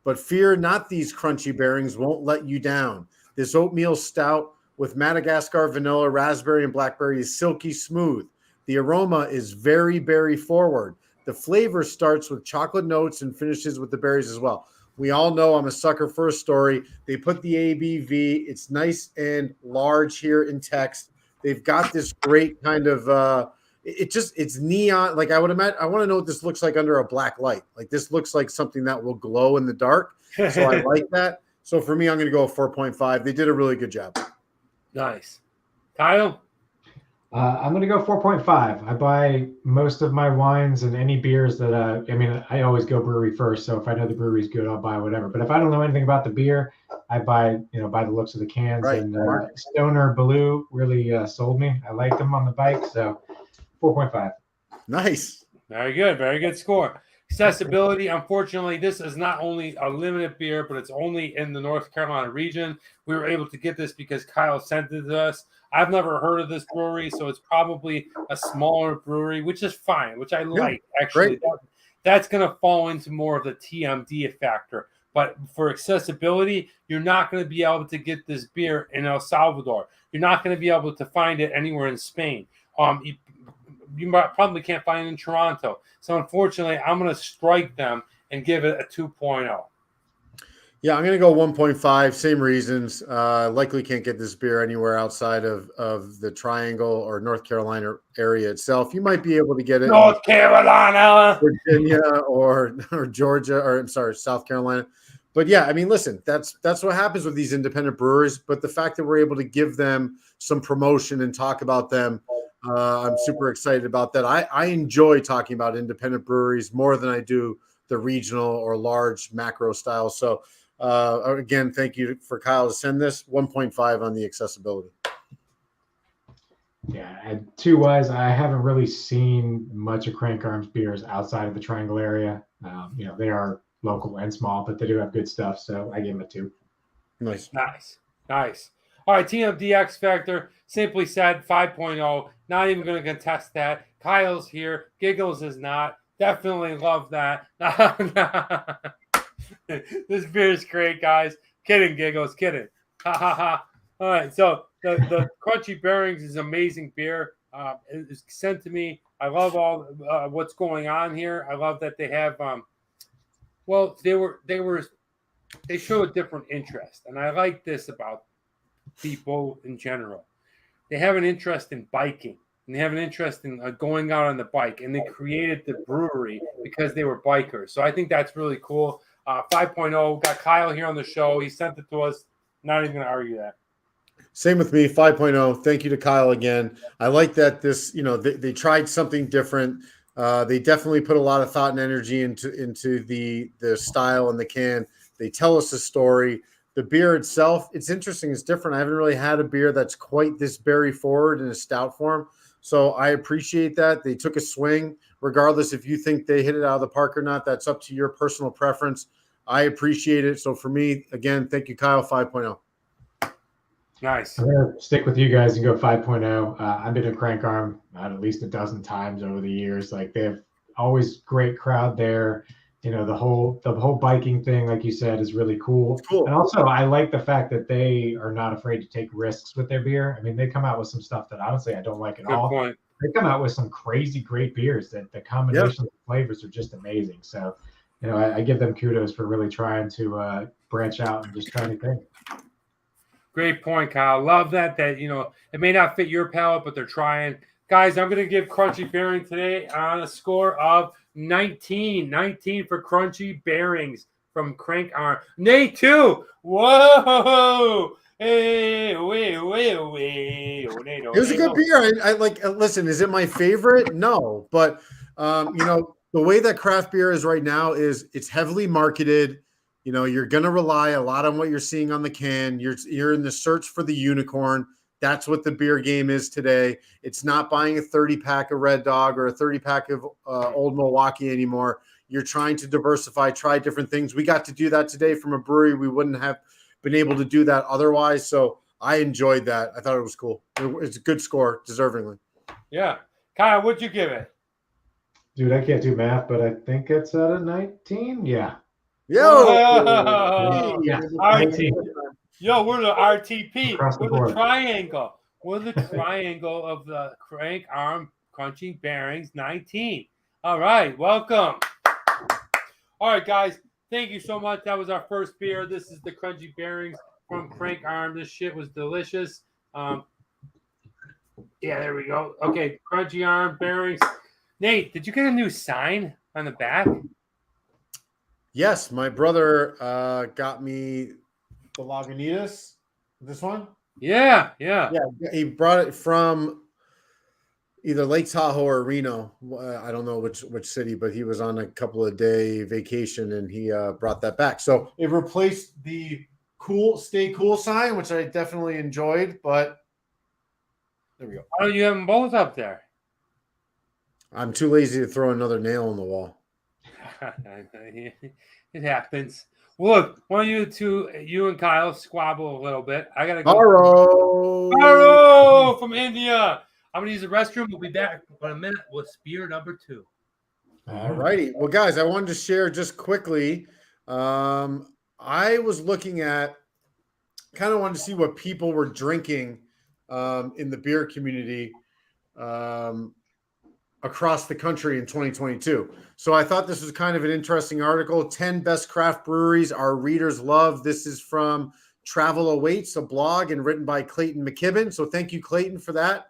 B: But fear not, these crunchy bearings won't let you down. This oatmeal stout with Madagascar vanilla, raspberry, and blackberry is silky smooth. The aroma is very berry forward. The flavor starts with chocolate notes and finishes with the berries as well. We all know I'm a sucker for a story. They put the ABV. It's nice and large here in text. They've got this great kind of it's neon. Like I would imagine, I want to know what this looks like under a black light. Like this looks like something that will glow in the dark. So I like that. So for me, I'm going to go 4.5. They did a really good job.
A: Nice. Kyle?
C: I'm going to go 4.5. I buy most of my wines and any beers that, I always go brewery first. So if I know the brewery's good, I'll buy whatever. But if I don't know anything about the beer, I buy the looks of the cans.
B: Right.
C: And Stoner Blue really sold me. I liked them on the bike. So 4.5.
B: Nice.
A: Very good. Very good score. Accessibility, unfortunately, this is not only a limited beer, but it's only in the North Carolina region. We were able to get this because Kyle sent it to us. I've never heard of this brewery, so it's probably a smaller brewery, which is fine, which I like, actually. That's going to fall into more of the TMD factor. But for accessibility, you're not going to be able to get this beer in El Salvador. You're not going to be able to find it anywhere in Spain. You probably can't find it in Toronto. So unfortunately, I'm going to strike them and give it a 2.0.
B: Yeah, I'm going to go 1.5. Same reasons. Likely can't get this beer anywhere outside of the Triangle or North Carolina area itself. You might be able to get it
A: North Carolina,
B: Virginia, or Georgia, or I'm sorry, South Carolina. But yeah, I mean, listen, that's what happens with these independent brewers. But the fact that we're able to give them some promotion and talk about them, I'm super excited about that. I enjoy talking about independent breweries more than I do the regional or large macro style. So again, thank you for Kyle to send this. 1.5 on the accessibility.
C: Yeah, and 2-wise, I haven't really seen much of Crank Arms beers outside of the Triangle area. They are local and small, but they do have good stuff. So I give them a 2.
B: Nice.
A: All right, TMD X Factor, simply said 5.0. Not even going to contest that. Kyle's here. Giggles is not. Definitely love that. This beer is great, guys. Kidding, Giggles. Kidding. Ha, ha, ha. All right, so the Crunchy Bearings is amazing beer. It's sent to me. I love all what's going on here. I love that they have they show a different interest, and I like this about people in general. They have an interest in biking, and they have an interest in going out on the bike, and they created the brewery because they were bikers. So I think that's really cool. 5.0, got Kyle here on the show. He sent it to us. Not even going to argue that.
B: Same with me, 5.0. Thank you to Kyle again. I like that this, they tried something different. They definitely put a lot of thought and energy into the style and the can. They tell us a story. The beer itself, it's interesting. It's different. I haven't really had a beer that's quite this berry forward in a stout form. So I appreciate that. They took a swing. Regardless if you think they hit it out of the park or not, that's up to your personal preference. I appreciate it. So for me, again, thank you, Kyle, 5.0.
A: Nice.
C: I'm going to stick with you guys and go 5.0. I've been to Crank Arm at least a dozen times over the years. Like they have always great crowd there. You know, the whole biking thing, like you said, is really cool.
B: Cool.
C: And also, I like the fact that they are not afraid to take risks with their beer. I mean, they come out with some stuff that honestly I don't like at
A: Good
C: all.
A: point.
C: They come out with some crazy great beers that the combination of flavors are just amazing. So, you know, I give them kudos for really trying to branch out and just try new things.
A: Great point, Kyle. Love that it may not fit your palate, but they're trying. Guys, I'm going to give Crunchy Bearing today on a score of 19. 19 for Crunchy Bearings from Crank Arm. Nate, 2. Whoa. Hey, wait.
B: It was a good beer. I like. Listen, is it my favorite? No, but you know, the way that craft beer is right now is it's heavily marketed. You know, you're going to rely a lot on what you're seeing on the can. You're in the search for the unicorn. That's what the beer game is today. It's not buying a 30-pack of Red Dog or a 30-pack of Old Milwaukee anymore. You're trying to diversify, try different things. We got to do that today from a brewery. We wouldn't have been able to do that otherwise. So I enjoyed that. I thought it was cool. It's a good score, deservingly.
A: Yeah. Kyle, what'd you give it?
C: Dude, I can't do math, but I think it's at a 19. Yeah.
A: Yo,
C: Yeah.
A: Yo, we're the RTP.
C: Across the
A: We're
C: board.
A: the triangle. We're the triangle of the Crank Arm Crunchy Bearings 19. All right, welcome. All right, guys, thank you so much. That was our first beer. This is the Crunchy Bearings from Crank Arm. This shit was delicious. Yeah, there we go. Okay, Crunchy Arm Bearings. Nate, did you get a new sign on the back?
B: Yes, my brother got me the Lagunitas. This one?
A: Yeah.
B: He brought it from either Lake Tahoe or Reno. I don't know which city, but he was on a couple of day vacation and he brought that back. So it replaced the Stay Cool sign, which I definitely enjoyed. But there we go.
A: Why don't you have them both up there?
B: I'm too lazy to throw another nail in the wall.
A: It happens. Well, look, why don't you and Kyle squabble a little bit? I gotta go. Haro from India. I'm gonna use the restroom. We'll be back in a minute with beer number 2.
B: All righty. Well, guys, I wanted to share just quickly. I was looking at, kind of wanted to see what people were drinking in the beer community across the country in 2022. So I thought this was kind of an interesting article. 10 best craft breweries our readers love. This is from Travel Awaits, a blog, and written by Clayton McKibben. So thank you, Clayton, for that.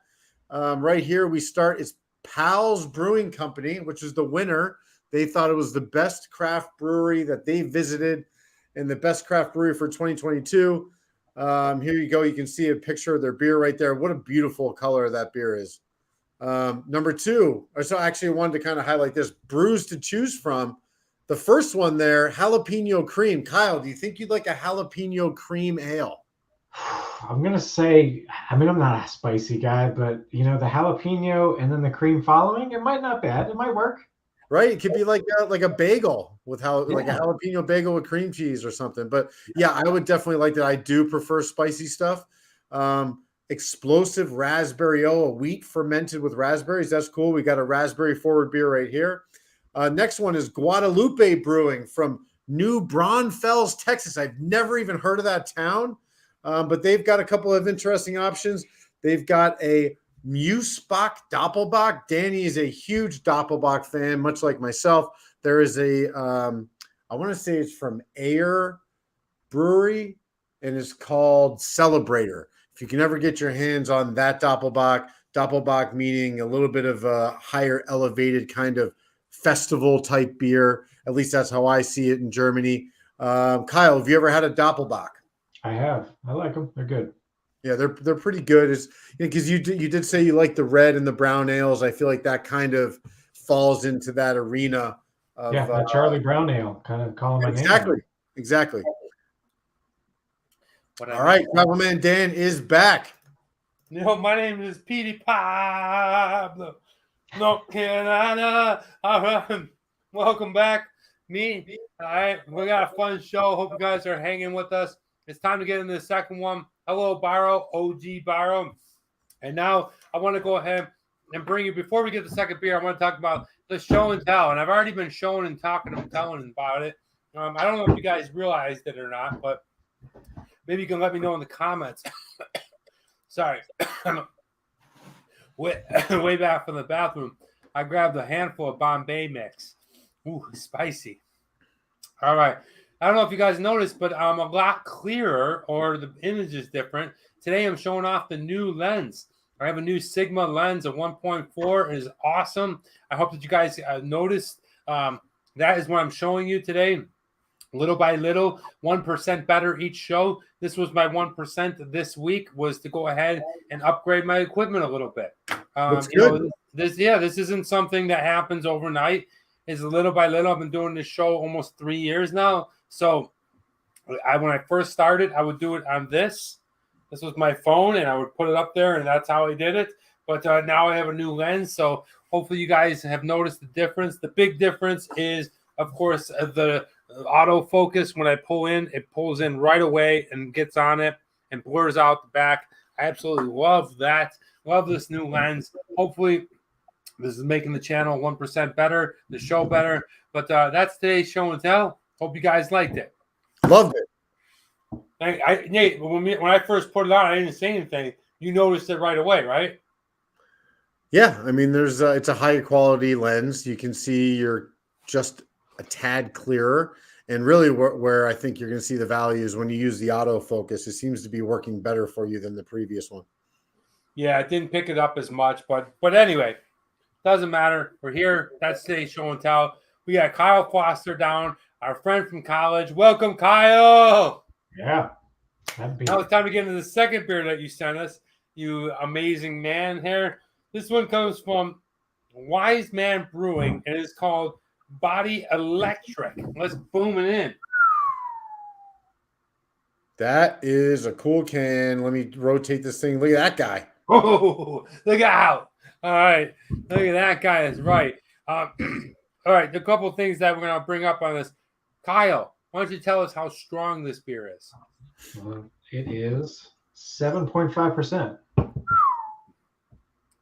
B: Right here we start. It's Pal's Brewing Company, which is the winner. They thought it was the best craft brewery that they visited and the best craft brewery for 2022. Here you go. You can see a picture of their beer right there. What a beautiful color that beer is. Number 2, so I actually wanted to kind of highlight this, brews to choose from. The first one there, jalapeno cream. Kyle, do you think you'd like a jalapeno cream ale?
C: I'm going to say, I mean, I'm not a spicy guy, but, you know, the jalapeno and then the cream following, it might not bad. It might work.
B: Right? It could be like a bagel with like a jalapeno bagel with cream cheese or something. But yeah, I would definitely like that. I do prefer spicy stuff. Explosive raspberry a wheat fermented with raspberries. That's cool. We got a raspberry forward beer right here. Next one is Guadalupe Brewing from New Braunfels, Texas. I've never even heard of that town, but they've got a couple of interesting options. They've got a Musbach Doppelbock. Danny is a huge Doppelbock fan, much like myself. There is a, I want to say it's from Ayer Brewery, and it's called Celebrator. If you can ever get your hands on that Doppelbock meaning a little bit of a higher elevated kind of festival type beer. At least that's how I see it in Germany. Kyle, have you ever had a Doppelbock?
C: I have. I like them. They're good.
B: Yeah, they're pretty good. It's because you did say you like the red and the brown ales. I feel like that kind of falls into that arena of
C: that Charlie Brown ale, kind of calling my name.
B: Exactly. All right, Travelman Dan is back.
A: You know, my name is Petey Pablo. North Carolina. All right. Welcome back. Me. All right. We got a fun show. Hope you guys are hanging with us. It's time to get into the second one Hello, Barrow, OG Barrow. And now I want to go ahead and bring you, before we get the second beer, I want to talk about the show and tell. And I've already been showing and talking and telling about it. I don't know if you guys realized it or not, but maybe you can let me know in the comments. Sorry. way back from the bathroom, I grabbed a handful of Bombay mix. Ooh, spicy. All right. I don't know if you guys noticed, but I'm a lot clearer, or the image is different. Today I'm showing off the new lens. I have a new Sigma lens, a 1.4. It is awesome. I hope that you guys noticed. That is what I'm showing you today. Little by little, 1% better each show. This was my 1% this week, was to go ahead and upgrade my equipment a little bit.
B: That's good.
A: This isn't something that happens overnight. It's little by little. I've been doing this show almost 3 years now. So when I first started, I would do it on this. This was my phone, and I would put it up there, and that's how I did it. But now I have a new lens, so hopefully you guys have noticed the difference. The big difference is, of course, the autofocus. When I pull in, it pulls in right away and gets on it and blurs out the back. I absolutely love that. Love this new lens. Hopefully this is making the channel 1% better, the show better. But that's today's show and tell. Hope you guys liked it.
B: Loved it.
A: Nate, when I first put it on, I didn't say anything. You noticed it right away, right?
B: Yeah, I mean, it's a high quality lens. You can see you're just a tad clearer, and really where I think you're going to see the value is when you use the autofocus. It seems to be working better for you than the previous one.
A: Yeah, it didn't pick it up as much, but anyway, doesn't matter. We're here. That's today's show and tell. We got Kyle Foster down, our friend from college. Welcome, Kyle.
C: Yeah.
A: Now it's time to get into the second beer that you sent us, you amazing man here. This one comes from Wise Man Brewing, and it's called Body Electric. Let's boom it in.
B: That is a cool can. Let me rotate this thing. Look at that guy.
A: Oh, look out. All right. Look at that guy. Is right. All right. A couple of things that we're going to bring up on this. Kyle, why don't you tell us how strong this beer is?
C: It is 7.5%.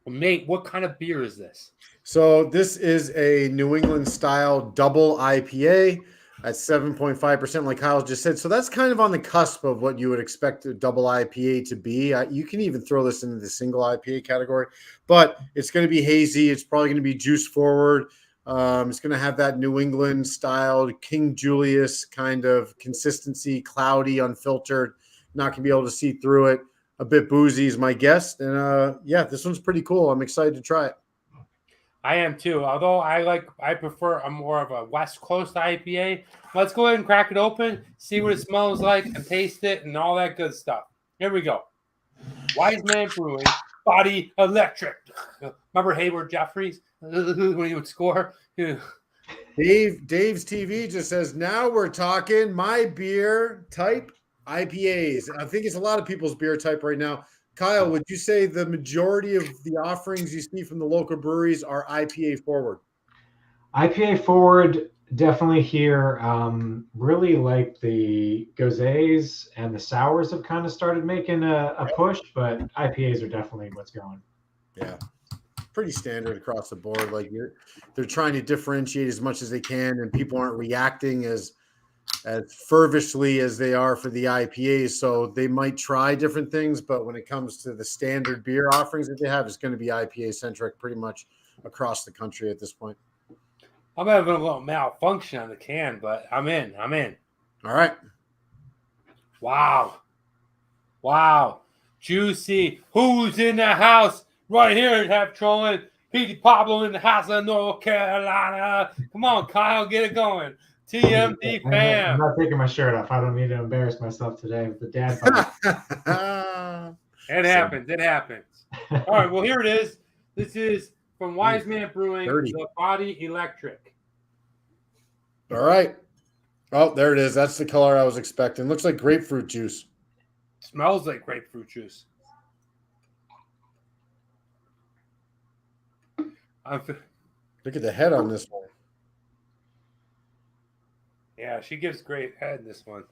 A: Nate, what kind of beer is this?
B: So this is a New England style double IPA at 7.5%, like Kyle just said. So that's kind of on the cusp of what you would expect a double IPA to be. You can even throw this into the single IPA category, but it's going to be hazy. It's probably going to be juice forward. It's going to have that New England style King Julius kind of consistency, cloudy, unfiltered, not going to be able to see through it. A bit boozy is my guess. And yeah, this one's pretty cool. I'm excited to try it.
A: I am too. Although I prefer a more of a West Coast IPA. Let's go ahead and crack it open, see what it smells like, and taste it, and all that good stuff. Here we go. Wise Man Brewing, Body Electric. Remember Hayward Jeffries when he would score?
B: Dave's TV just says, now we're talking my beer type IPAs. I think it's a lot of people's beer type right now. Kyle, would you say the majority of the offerings you see from the local breweries are IPA forward?
C: IPA forward, definitely here. Really like the Gozes and the sours have kind of started making a push, but IPAs are definitely what's going.
B: Yeah, pretty standard across the board. Like they're trying to differentiate as much as they can, and people aren't reacting as fervishly as they are for the IPAs. So they might try different things, but when it comes to the standard beer offerings that they have, it's going to be IPA centric pretty much across the country at this point.
A: I'm having a little malfunction on the can, but I'm in.
B: All right.
A: Wow. Juicy. Who's in the house? Right here at Half Trolling. Petey Pablo in the house of North Carolina. Come on, Kyle, get it going. TMD fam.
C: I'm not taking my shirt off. I don't need to embarrass myself today with the dad bod.
A: It happens. All right, well, here it is. This is from Wise Man Brewing, the Body Electric.
B: All right. Oh, there it is. That's the color I was expecting. Looks like grapefruit juice.
A: Smells like grapefruit juice.
B: Look at the head on this one.
A: Yeah, she gives great head, this one.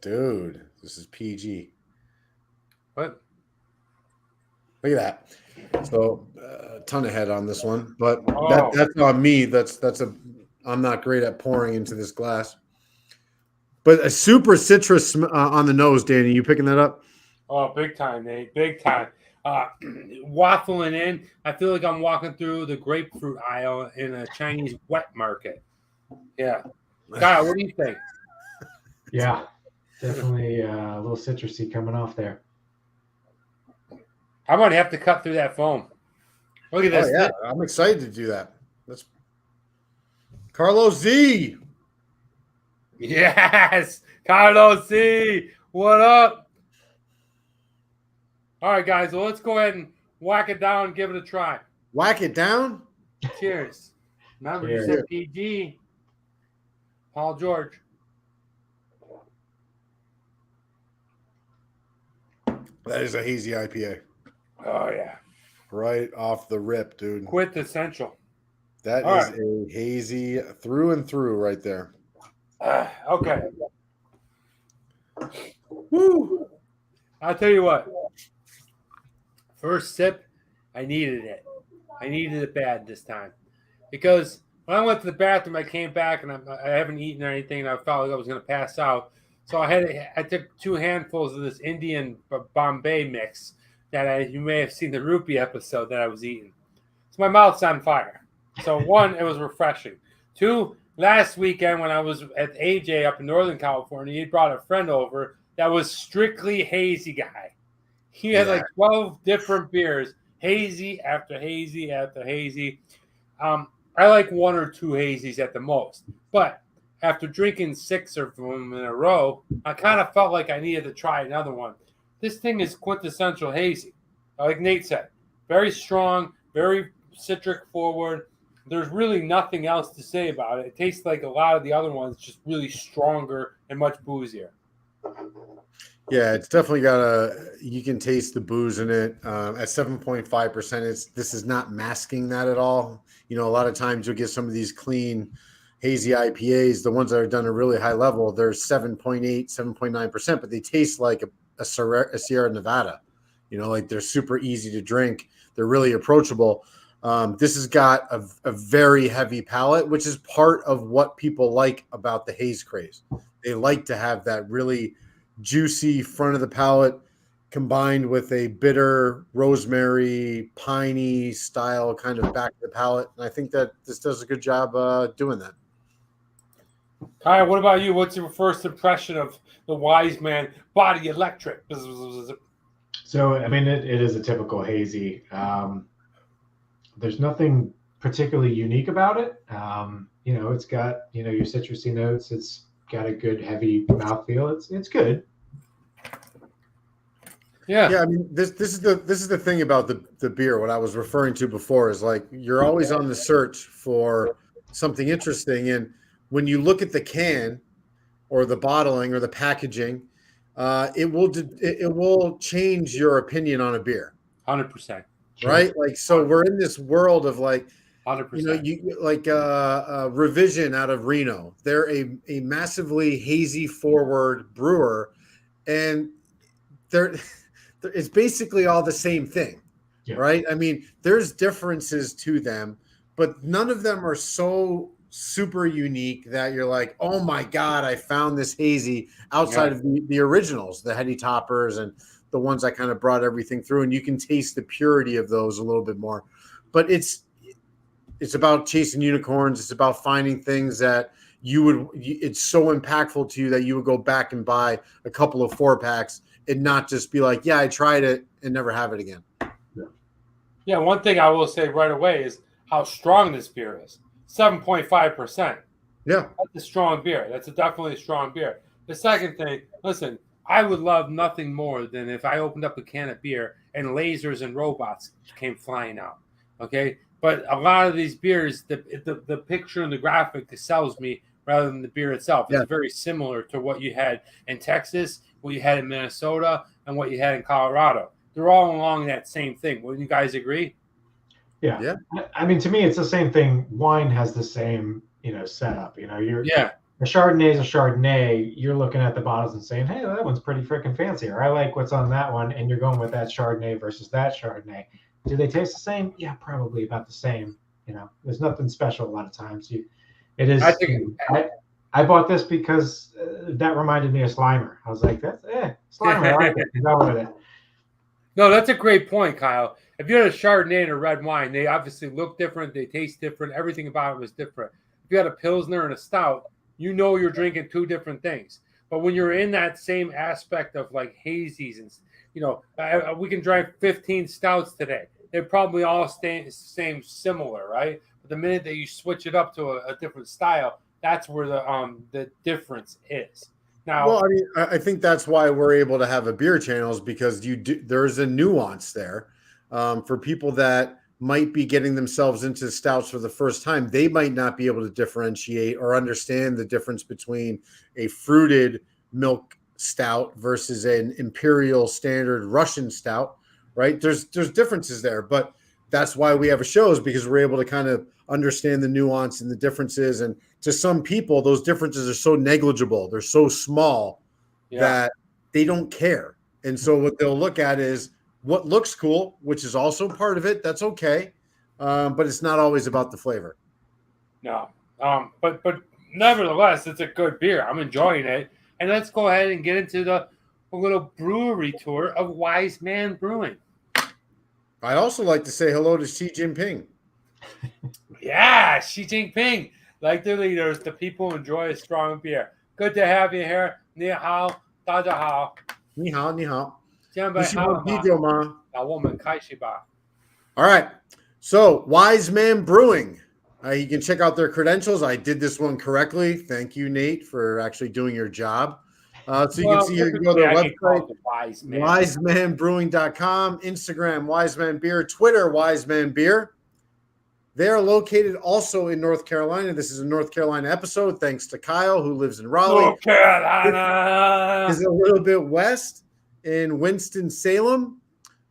B: Dude, this is PG.
A: What?
B: Look at that. So a ton of head on this one, but
A: Oh.
B: that's on me. I'm not great at pouring into this glass. But a super citrus on the nose, Danny. You picking that up?
A: Oh, big time, Nate. Big time. Waffling in. I feel like I'm walking through the grapefruit aisle in a Chinese wet market. Yeah. Kyle, what do you think?
C: Yeah, definitely a little citrusy coming off there.
A: I might have to cut through that foam. Look at this.
B: Oh, yeah. I'm excited to do that. Let's Carlos Z.
A: Yes. Carlos C. What up? All right, guys. Well, let's go ahead and whack it down and give it a try.
B: Whack it down.
A: Cheers. Remember, you
C: Cheers.
A: said PG. Paul George.
B: That is a hazy IPA.
A: Oh, yeah.
B: Right off the rip, dude.
A: Quintessential.
B: That
A: All
B: is
A: right.
B: a hazy through and through right there.
A: Okay.
B: Woo!
A: I'll tell you what. First sip, I needed it. I needed it bad this time. Because when I went to the bathroom, I came back and I haven't eaten or anything, and I felt like I was going to pass out. So I took 2 handfuls of this Indian Bombay mix that you may have seen the rupee episode that I was eating. So my mouth's on fire. So 1, it was refreshing. 2, last weekend when I was at AJ up in Northern California, he brought a friend over that was strictly hazy guy. He had like 12 different beers, hazy after hazy after hazy. I like 1 or 2 hazies at the most. But after drinking 6 of them in a row, I kind of felt like I needed to try another one. This thing is quintessential hazy. Like Nate said, very strong, very citric forward. There's really nothing else to say about it. It tastes like a lot of the other ones, just really stronger and much boozier.
B: Yeah, it's definitely you can taste the booze in it. At 7.5%, this is not masking that at all. You know, a lot of times you'll get some of these clean, hazy IPAs, the ones that are done at a really high level, they're 7.8, 7.9%, but they taste like a Sierra Nevada. You know, like they're super easy to drink. They're really approachable. This has got a very heavy palate, which is part of what people like about the haze craze. They like to have that really juicy front of the palate combined with a bitter rosemary, piney style kind of back of the palate. And I think that this does a good job doing that.
A: Kyle, what about you? What's your first impression of the Wise Man Body Electric?
C: So, I mean, it is a typical hazy. There's nothing particularly unique about it. You know, it's got, you know, your citrusy notes. It's got a good heavy mouthfeel. It's good.
B: Yeah. I mean, this is the thing about the beer. What I was referring to before is like you're always on the search for something interesting, and when you look at the can or the bottling or the packaging, it will change your opinion on a beer.
A: 100%.
B: Right? Like, so we're in this world of like,
A: 100%.
B: you know, you like Revision out of Reno. They're a massively hazy forward brewer, and it's basically all the same thing, right? I mean, there's differences to them, but none of them are so super unique that you're like, oh my God, I found this hazy outside of the originals, the Heady Toppers and the ones I kind of brought everything through, and you can taste the purity of those a little bit more. But it's about chasing unicorns. It's about finding things that it's so impactful to you that you would go back and buy a couple of 4-packs and not just be like, yeah, I tried it and never have it again.
A: Yeah, one thing I will say right away is how strong this beer is. 7.5%.
B: Yeah.
A: That's a strong beer. That's definitely a strong beer. The second thing, listen, I would love nothing more than if I opened up a can of beer and lasers and robots came flying out. Okay? But a lot of these beers, the picture and the graphic sells me rather than the beer itself. It's very similar to what you had in Texas, what you had in Minnesota, and what you had in Colorado. They're all along that same thing. Wouldn't you guys agree?
C: Yeah. I mean, to me, it's the same thing. Wine has the same, you know, setup. You know, a Chardonnay is a Chardonnay. You're looking at the bottles and saying, "Hey, that one's pretty freaking fancy," or "I like what's on that one," and you're going with that Chardonnay versus that Chardonnay. Do they taste the same? Yeah, probably about the same. There's nothing special a lot of times. It is.
A: I think
C: I bought this because that reminded me of Slimer. I was like, "That's Slimer. I like it. Go with it."
A: no, that's a great point, Kyle. If you had a Chardonnay and a red wine, they obviously look different, they taste different, everything about it was different. If you had a Pilsner and a stout, you're drinking two different things. But when you're in that same aspect of like hazies and we can drive 15 stouts today. They're probably all similar, right? But the minute that you switch it up to a different style, that's where the difference is. Now,
B: well, I mean, I think that's why we're able to have a beer channel is because there's a nuance there for people that might be getting themselves into stouts for the first time. They might not be able to differentiate or understand the difference between a fruited milk stout versus an imperial standard Russian stout, right? There's differences there, but that's why we have a show is because we're able to kind of understand the nuance and the differences. And to some people, those differences are so negligible. They're so small that they don't care. And so what they'll look at is what looks cool, which is also part of it. That's okay. But it's not always about the flavor.
A: No. But nevertheless, it's a good beer. I'm enjoying it. And let's go ahead and get into a little brewery tour of Wise Man Brewing.
B: I'd also like to say hello to Xi Jinping.
A: Yeah, Xi Jinping. Like the leaders, the people enjoy a strong beer. Good to have you here. Ni hao, da da hao.
B: Ni hao, ni hao.
A: 现在好了吗？那我们开始吧。
B: All right. So, Wise Man Brewing. You can check out their credentials. I did this one correctly. Thank you, Nate, for actually doing your job. So you can see here, you can go to their website, wisemanbrewing.com, Instagram, Wiseman Beer, Twitter, Wiseman Beer. They are located also in North Carolina. This is a North Carolina episode, thanks to Kyle, who lives in Raleigh.
A: North Carolina
B: is a little bit west in Winston-Salem.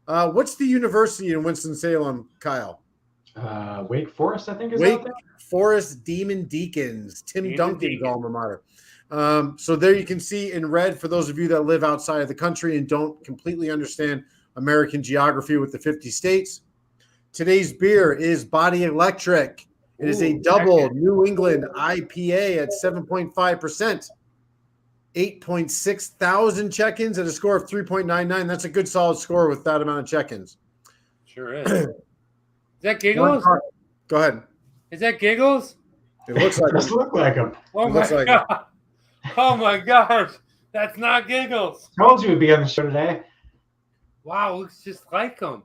B: What's the university in Winston-Salem, Kyle?
C: Wake Forest, I think is
B: Wake
C: out there.
B: Forest Demon Deacons, Tim Duncan's alma mater. So there you can see in red for those of you that live outside of the country and don't completely understand American geography with the 50 states. Today's beer is Body Electric. It is a double New England IPA at 7.5%. 8.6 thousand check-ins at a score of 3.99. That's a good solid score with that amount of check-ins.
A: Sure is. Is that Giggles?
B: Go ahead.
A: Is that Giggles?
B: It looks like
C: it. Look like him.
A: Oh my god. Oh my gosh. That's not Giggles.
C: Told you he'd be on the show today.
A: Wow, looks just like him.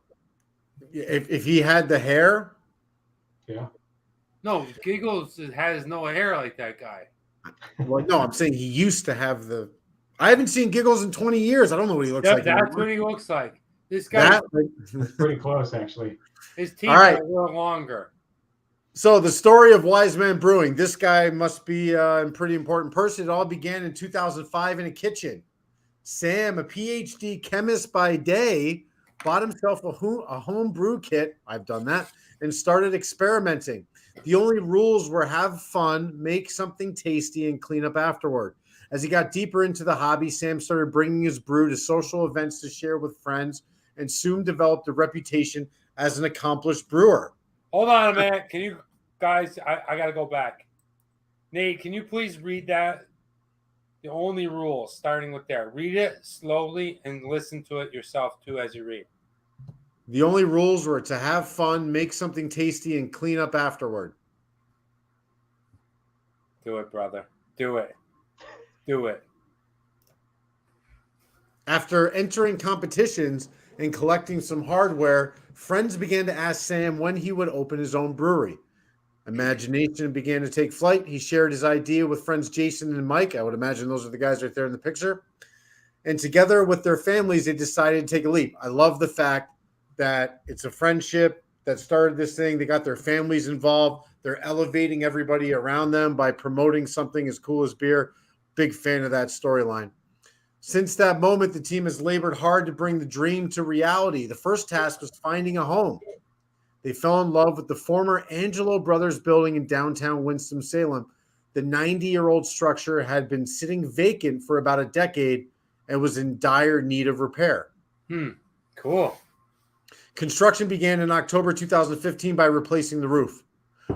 B: If he had the hair.
C: Yeah.
A: No, Giggles has no hair like that guy.
B: Well, no, I'm saying he used to have the. I haven't seen Giggles in 20 years. I don't know what he looks like.
A: That's what he looks like. This guy.
C: That's pretty close, actually.
A: His teeth are a little longer.
B: So the story of Wise Man Brewing. This guy must be a pretty important person. It all began in 2005 in a kitchen. Sam, a PhD chemist by day, bought himself a home brew kit. I've done that. And started experimenting. The only rules were have fun, make something tasty, and clean up afterward. As he got deeper into the hobby, Sam started bringing his brew to social events to share with friends and soon developed a reputation as an accomplished brewer.
A: Hold on a minute. Can you guys, I got to go back. Nate, can you please read that? The only rules, starting with there. Read it slowly and listen to it yourself, too, as you read.
B: The only rules were to have fun, make something tasty, and clean up afterward.
A: Do it, brother. Do it. Do it.
B: After entering competitions and collecting some hardware, friends began to ask Sam when he would open his own brewery. Imagination began to take flight. He shared his idea with friends Jason and Mike. I would imagine those are the guys right there in the picture. And together with their families, they decided to take a leap. I love the fact that it's a friendship that started this thing. They got their families involved. They're elevating everybody around them by promoting something as cool as beer. Big fan of that storyline. Since that moment, the team has labored hard to bring the dream to reality. The first task was finding a home. They fell in love with the former Angelo Brothers building in downtown Winston-Salem. the 90-year-old structure had been sitting vacant for about a decade and was in dire need of repair.
A: Cool.
B: Construction began in October 2015 by replacing the roof.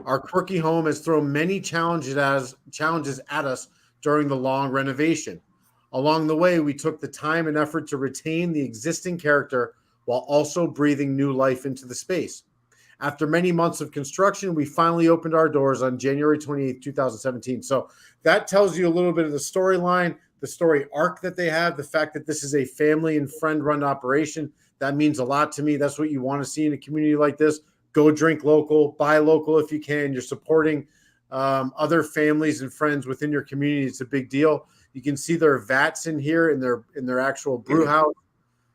B: Our quirky home has thrown many challenges at us during the long renovation. Along the way, we took the time and effort to retain the existing character while also breathing new life into the space. After many months of construction, we finally opened our doors on January 28th, 2017. So that tells you a little bit of the storyline, the story arc that they have, the fact that this is a family and friend-run operation. That means a lot to me. That's what you want to see in a community like this. Go drink local, buy local if you can. You're supporting other families and friends within your community. It's a big deal. You can see their vats in here in their actual brew house.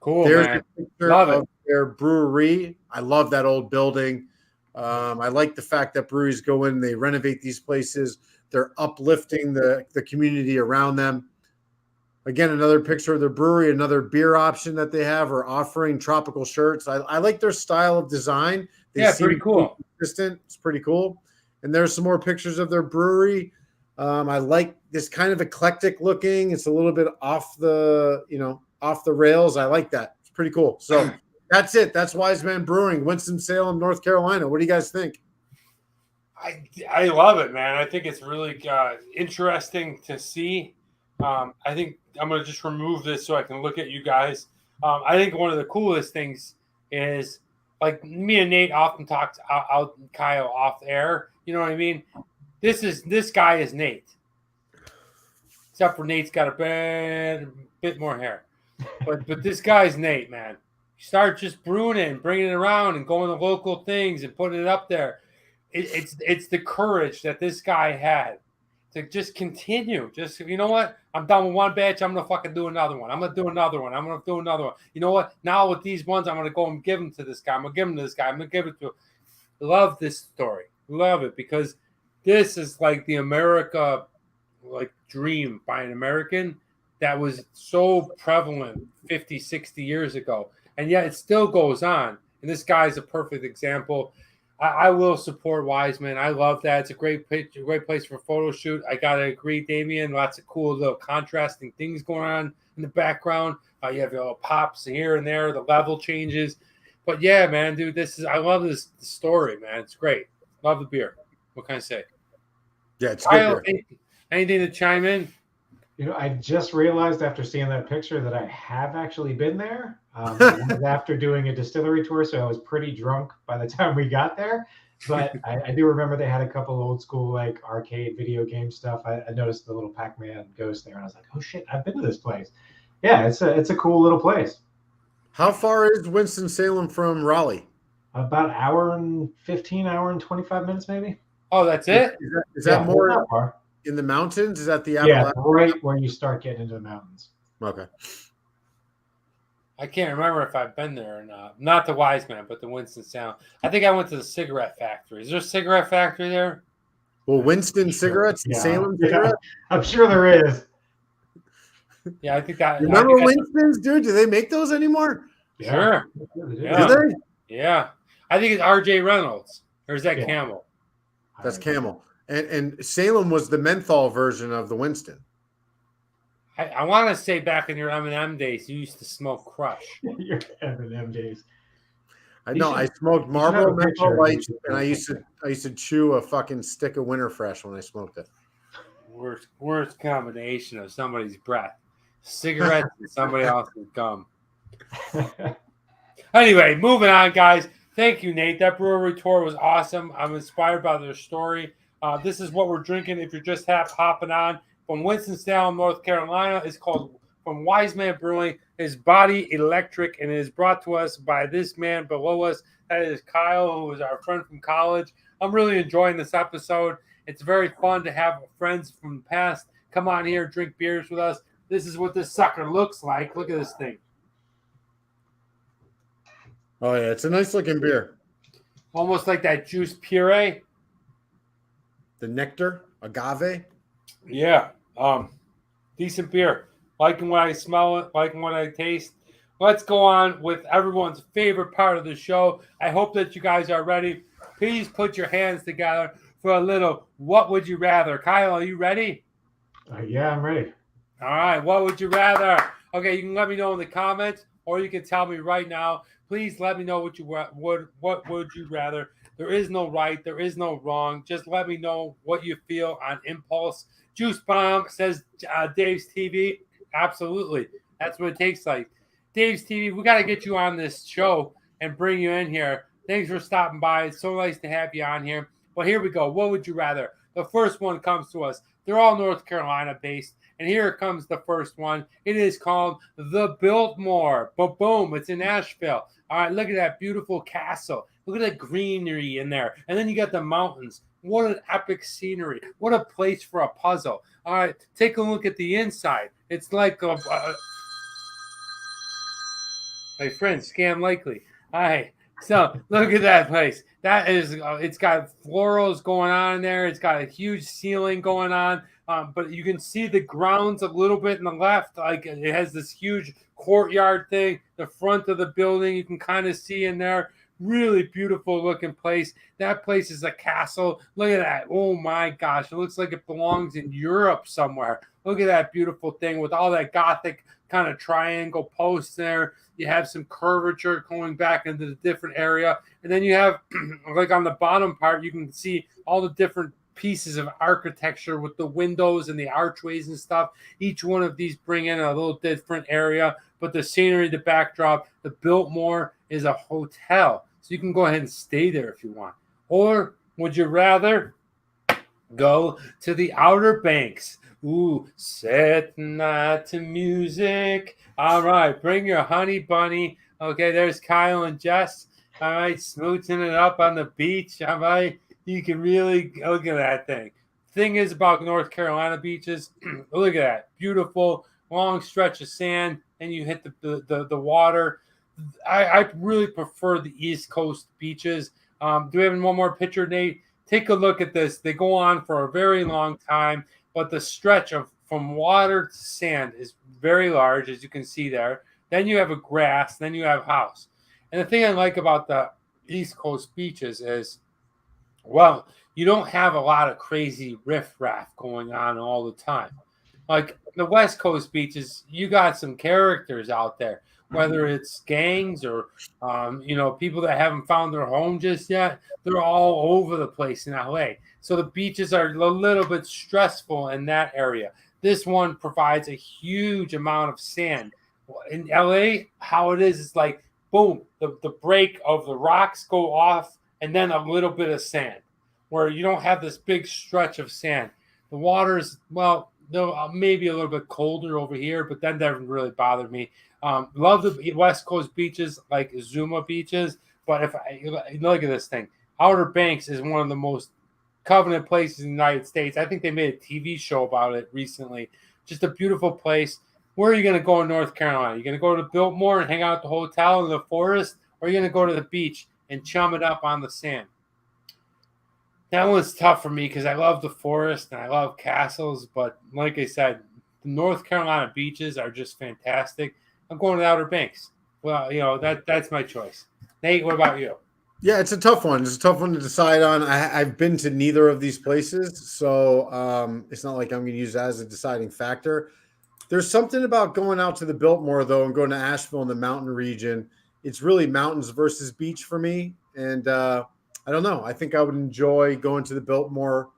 A: Cool,
B: There's
A: man.
B: a picture
A: Love
B: of
A: it.
B: their brewery. I love that old building. I like the fact that breweries go in, they renovate these places. They're uplifting the community around them. Again, another picture of their brewery, another beer option that they have, or offering tropical shirts. I like their style of design. They seem
A: pretty cool.
B: consistent. It's pretty cool. And there's some more pictures of their brewery. I like this kind of eclectic looking. It's a little bit off the rails. I like that. It's pretty cool. So that's it. That's Wise Man Brewing, Winston-Salem, North Carolina. What do you guys think?
A: I love it, man. I think it's really interesting to see. I think I'm going to just remove this so I can look at you guys. I think one of the coolest things is, like, me and Nate often talked out Kyle off air. You know what I mean? This guy is Nate. Except for Nate's got a bit more hair. But this guy's Nate, man. You start just brewing it and bringing it around and going to local things and putting it up there. It's the courage that this guy had to just continue. Just, you know what? I'm done with one batch. I'm going to fucking do another one. I'm going to do another one. I'm going to do another one. You know what? Now with these ones, I'm going to go and give them to this guy. I'm going to give them to this guy. I'm going to give it to him. Love this story. Love it, because this is like the America, like, dream by an American that was so prevalent 50, 60 years ago. And yet it still goes on. And this guy's a perfect example. I will support Wiseman. I love that. It's a great picture, great place for a photo shoot. I got to agree, Damien. Lots of cool little contrasting things going on in the background. You have your little pops here and there, the level changes. But yeah, man, dude, I love this story, man. It's great. Love the beer. What can I say?
B: Yeah, it's
A: Kyle,
B: good.
A: anything to chime in?
C: You know, I just realized after seeing that picture that I have actually been there. It was after doing a distillery tour, so I was pretty drunk by the time we got there. But I do remember they had a couple old school, like, arcade video game stuff. I noticed the little Pac-Man ghost there, and I was like, "Oh shit, I've been to this place." Yeah, it's a cool little place.
B: How far is Winston-Salem from Raleigh?
C: About hour and 25 minutes, maybe.
A: Oh, that's it?
B: Is that more
C: not far.
B: in the mountains? Is that the
C: Yeah,
B: Appalachian?
C: right where you start getting into the mountains.
B: Okay.
A: I can't remember if I've been there or not. Not the Wiseman, but the Winston-Salem. I think I went to the cigarette factory. Is there a cigarette factory there?
B: Well, Winston cigarettes and Salem cigarettes?
C: I'm sure there is.
A: Yeah, I think that.
B: Remember Winston's, dude? Do they make those anymore?
A: Sure.
C: Yeah.
B: Do they?
A: Yeah. I think it's R.J. Reynolds. Or is that Camel?
B: That's Camel. And Salem was the menthol version of the Winston.
A: I want to say back in your M&M days, you used to smoke Crush.
C: Your M&M days.
B: I know. I smoked Marlboro menthol lights, and I used to chew a fucking stick of Winterfresh when I smoked it.
A: Worst combination of somebody's breath. Cigarettes and somebody else's gum. Anyway, moving on, guys. Thank you, Nate. That brewery tour was awesome. I'm inspired by their story. This is what we're drinking if you're just hopping on. From Winston-Salem, North Carolina. It's called from Wiseman Brewing. His Body Electric, and it is brought to us by this man below us. That is Kyle, who is our friend from college. I'm really enjoying this episode. It's very fun to have friends from the past come on here, drink beers with us. This is what this sucker looks like. Look at this thing.
B: Oh, yeah. It's a nice looking beer.
A: Almost like that juice puree.
B: The nectar, agave.
A: Yeah. Decent beer. Liking what I smell it, liking what I taste. Let's go on with everyone's favorite part of the show. I hope that you guys are ready. Please put your hands together for a little What Would You Rather. Kyle, are you ready?
C: Yeah, I'm ready.
A: All right, what would you rather? Okay, you can let me know in the comments, or you can tell me right now. Please let me know what would you rather. There is no right, there is no wrong. Just let me know what you feel on impulse. Juice Bomb says Dave's TV. Absolutely, that's what it takes. Like Dave's TV, we got to get you on this show and bring you in here. Thanks for stopping by. It's so nice to have you on here. But here we go. What would you rather? The first one comes to us. They're all North Carolina based. And here comes the first one. It is called the Biltmore. Boom. It's in Asheville. All right, look at that beautiful castle. Look at the greenery in there. And then you got the mountains. What an epic scenery. What a place for a puzzle. All right, take a look at the inside. It's like my friend, Scam Likely. All right. So look at that place. That is, it's got florals going on in there. It's got a huge ceiling going on. But you can see the grounds a little bit in the left. Like it has this huge courtyard thing. The front of the building you can kind of see in there. Really beautiful looking place. That place is a castle. Look at that. Oh my gosh. It looks like it belongs in Europe somewhere. Look at that beautiful thing with all that Gothic kind of triangle posts there. You have some curvature going back into the different area. And then you have, like on the bottom part, you can see all the different pieces of architecture with the windows and the archways and stuff. Each one of these bring in a little different area. But the scenery, the backdrop, the Biltmore is a hotel. So you can go ahead and stay there if you want. Or would you rather go to the Outer Banks? Ooh, set night to music. All right, bring your honey bunny. Okay, there's Kyle and Jess. All right, smooching it up on the beach. All right, you can really look at that thing. Thing is about North Carolina beaches, look at that. Beautiful, long stretch of sand, and you hit the water. I really prefer the East Coast beaches. Do we have one more picture, Nate? Take a look at this. They go on for a very long time, but the stretch of from water to sand is very large, as you can see there. Then you have a grass, then you have house. And the thing I like about the East Coast beaches is, well, you don't have a lot of crazy riffraff going on all the time. Like the West Coast beaches, you got some characters out there, whether it's gangs or people that haven't found their home just yet. They're all over the place in LA. So the beaches are a little bit stressful in that area. This one provides a huge amount of sand. In LA, how it is, it's like, boom, the break of the rocks go off and then a little bit of sand, where you don't have this big stretch of sand. The water's, well, maybe a little bit colder over here, but that doesn't really bother me. Love the West Coast beaches, like Zuma beaches, but if I look at this thing, Outer Banks is one of the most coveted places in the United States. I think they made a TV show about it recently. Just a beautiful place. Where are you going to go in North Carolina? You're going to go to Biltmore and hang out at the hotel in the forest, or are you going to go to the beach and chum it up on the sand? That one's tough for me because I love the forest and I love castles, but like I said, the North Carolina beaches are just fantastic. I'm going to the Outer Banks. Well, that's my choice. Nate, what about you?
B: Yeah, it's a tough one. It's a tough one to decide on. I've been to neither of these places, so it's not like I'm going to use that as a deciding factor. There's something about going out to the Biltmore, though, and going to Asheville in the mountain region. It's really mountains versus beach for me. And I don't know. I think I would enjoy going to the Biltmore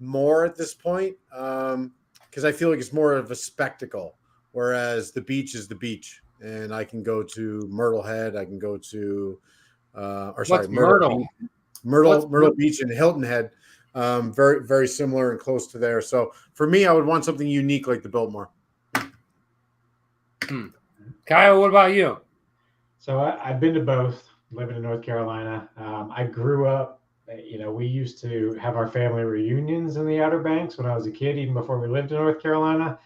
B: more at this point because I feel like it's more of a spectacle, whereas the beach is the beach. And I can go to Myrtle Head. I can go to Myrtle Beach and Hilton Head. Very, very similar and close to there. So for me, I would want something unique like the Biltmore.
A: Kyle, what about you?
C: So I've been to both, living in North Carolina. I grew up, we used to have our family reunions in the Outer Banks when I was a kid, even before we lived in North Carolina.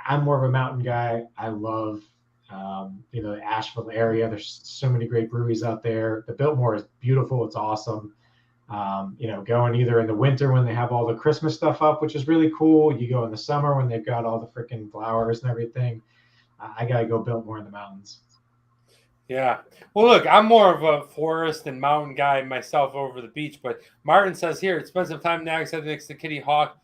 C: I'm more of a mountain guy. I love, the Asheville area. There's so many great breweries out there. The Biltmore is beautiful. It's awesome. Going either in the winter when they have all the Christmas stuff up, which is really cool. You go in the summer when they've got all the freaking flowers and everything. I got to go Biltmore in the mountains.
A: Yeah. Well, look, I'm more of a forest and mountain guy myself over the beach, but Martin says here, spend some time next to Kitty Hawk,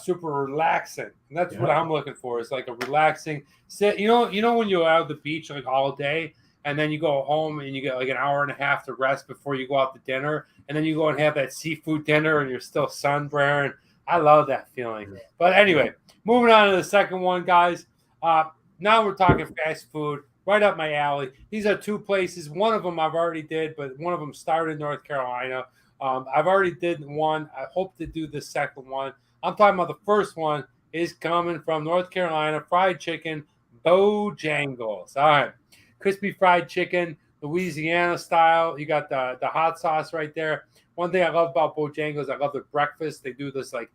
A: super relaxing. And that's what I'm looking for. It's like a relaxing sit. You know when you're out at the beach like all day, and then you go home and you get like an hour and a half to rest before you go out to dinner, and then you go and have that seafood dinner, and you're still sunburned. I love that feeling. But anyway, moving on to the second one, guys. Now we're talking fast food. Right up my alley. These are two places. One of them I've already did, but one of them started in North Carolina. I've already did one. I hope to do the second one. I'm talking about the first one is coming from North Carolina. Fried chicken, Bojangles. All right. Crispy fried chicken, Louisiana style. You got the hot sauce right there. One thing I love about Bojangles, I love their breakfast. They do this like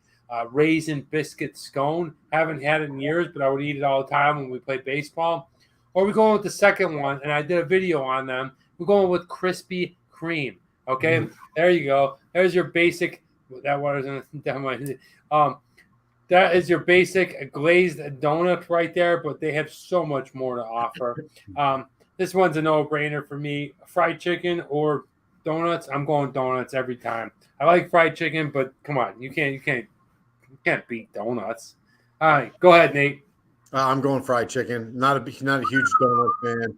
A: raisin biscuit scone. Haven't had it in years, but I would eat it all the time when we played baseball. Or we're going with the second one, and I did a video on them. We're going with Krispy Kreme. Okay, There you go. There's your basic. That water's in that is your basic glazed donut right there. But they have so much more to offer. This one's a no-brainer for me. Fried chicken or donuts. I'm going donuts every time. I like fried chicken, but come on, you can't beat donuts. All right, go ahead, Nate.
B: I'm going fried chicken. Not a huge donut fan.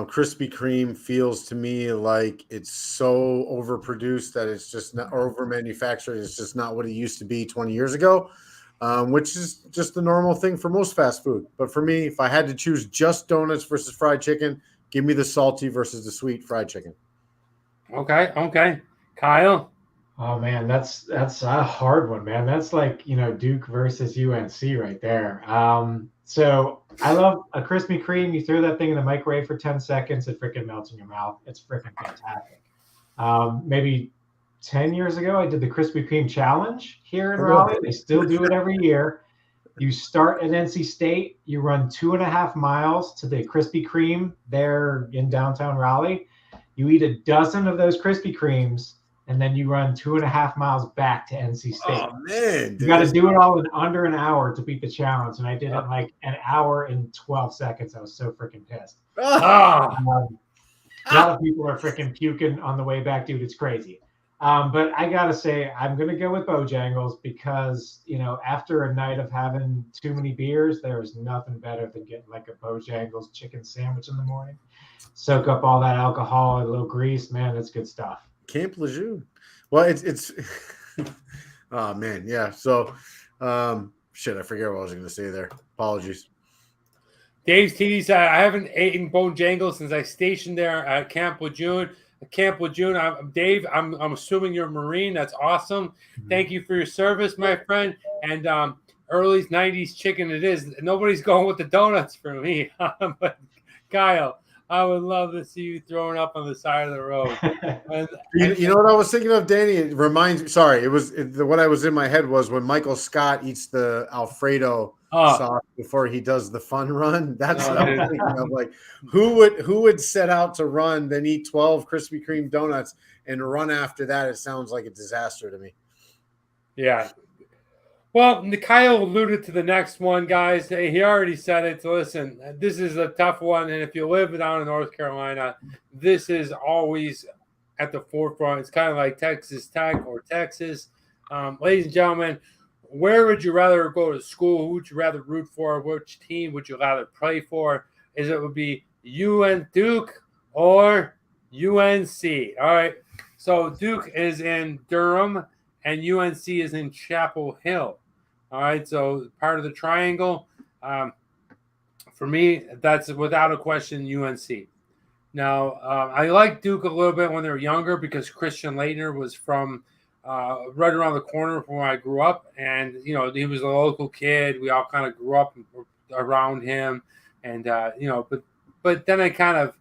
B: Krispy Kreme feels to me like it's so overproduced that it's just not, or over manufactured. It's just not what it used to be 20 years ago, which is just the normal thing for most fast food. But for me, if I had to choose just donuts versus fried chicken, give me the salty versus the sweet fried chicken.
A: Okay. Kyle?
C: Oh man, that's a hard one, man. That's like, Duke versus UNC right there. So I love a Krispy Kreme. You throw that thing in the microwave for 10 seconds, it freaking melts in your mouth. It's freaking fantastic. Maybe 10 years ago, I did the Krispy Kreme challenge here in Raleigh. They still do it every year. You start at NC State, you run 2.5 miles to the Krispy Kreme there in downtown Raleigh. You eat a dozen of those Krispy Kremes, and then you run 2.5 miles back to NC State.
B: Oh man,
C: you got to do it all in under an hour to beat the challenge, and I did it in like an hour and 12 seconds. I was so freaking pissed. A lot of people are freaking puking on the way back, dude. It's crazy. But I gotta say, I'm gonna go with Bojangles because after a night of having too many beers, there's nothing better than getting like a Bojangles chicken sandwich in the morning. Soak up all that alcohol and a little grease, man. That's good stuff.
B: Camp Lejeune. Well, it's oh man, yeah. So shit, I forget what I was gonna say there. Apologies.
A: Dave's TD said, I haven't eaten Bojangles since I stationed there at Camp Lejeune. Dave, I'm assuming you're a Marine. That's awesome. Mm-hmm. Thank you for your service, my friend. And early 90s chicken it is. Nobody's going with the donuts for me. But Kyle, I would love to see you throwing up on the side of the road.
B: You know what I was thinking of, Danny? It reminds me. Sorry, what I was in my head was when Michael Scott eats the Alfredo sauce before he does the fun run. That's what I'm thinking of. Like, who would set out to run, then eat 12 Krispy Kreme donuts and run after that? It sounds like a disaster to me.
A: Yeah. Well, Kyle alluded to the next one, guys. He already said it. So listen, this is a tough one. And if you live down in North Carolina, this is always at the forefront. It's kind of like Texas Tech or Texas. Ladies and gentlemen, where would you rather go to school? Who would you rather root for? Which team would you rather play for? Would be Duke or UNC? All right. So Duke is in Durham and UNC is in Chapel Hill. All right, so part of the triangle. For me, that's without a question UNC. Now, I like Duke a little bit when they were younger because Christian Laettner was from right around the corner from where I grew up. And, he was a local kid. We all kind of grew up around him. And, but then I kind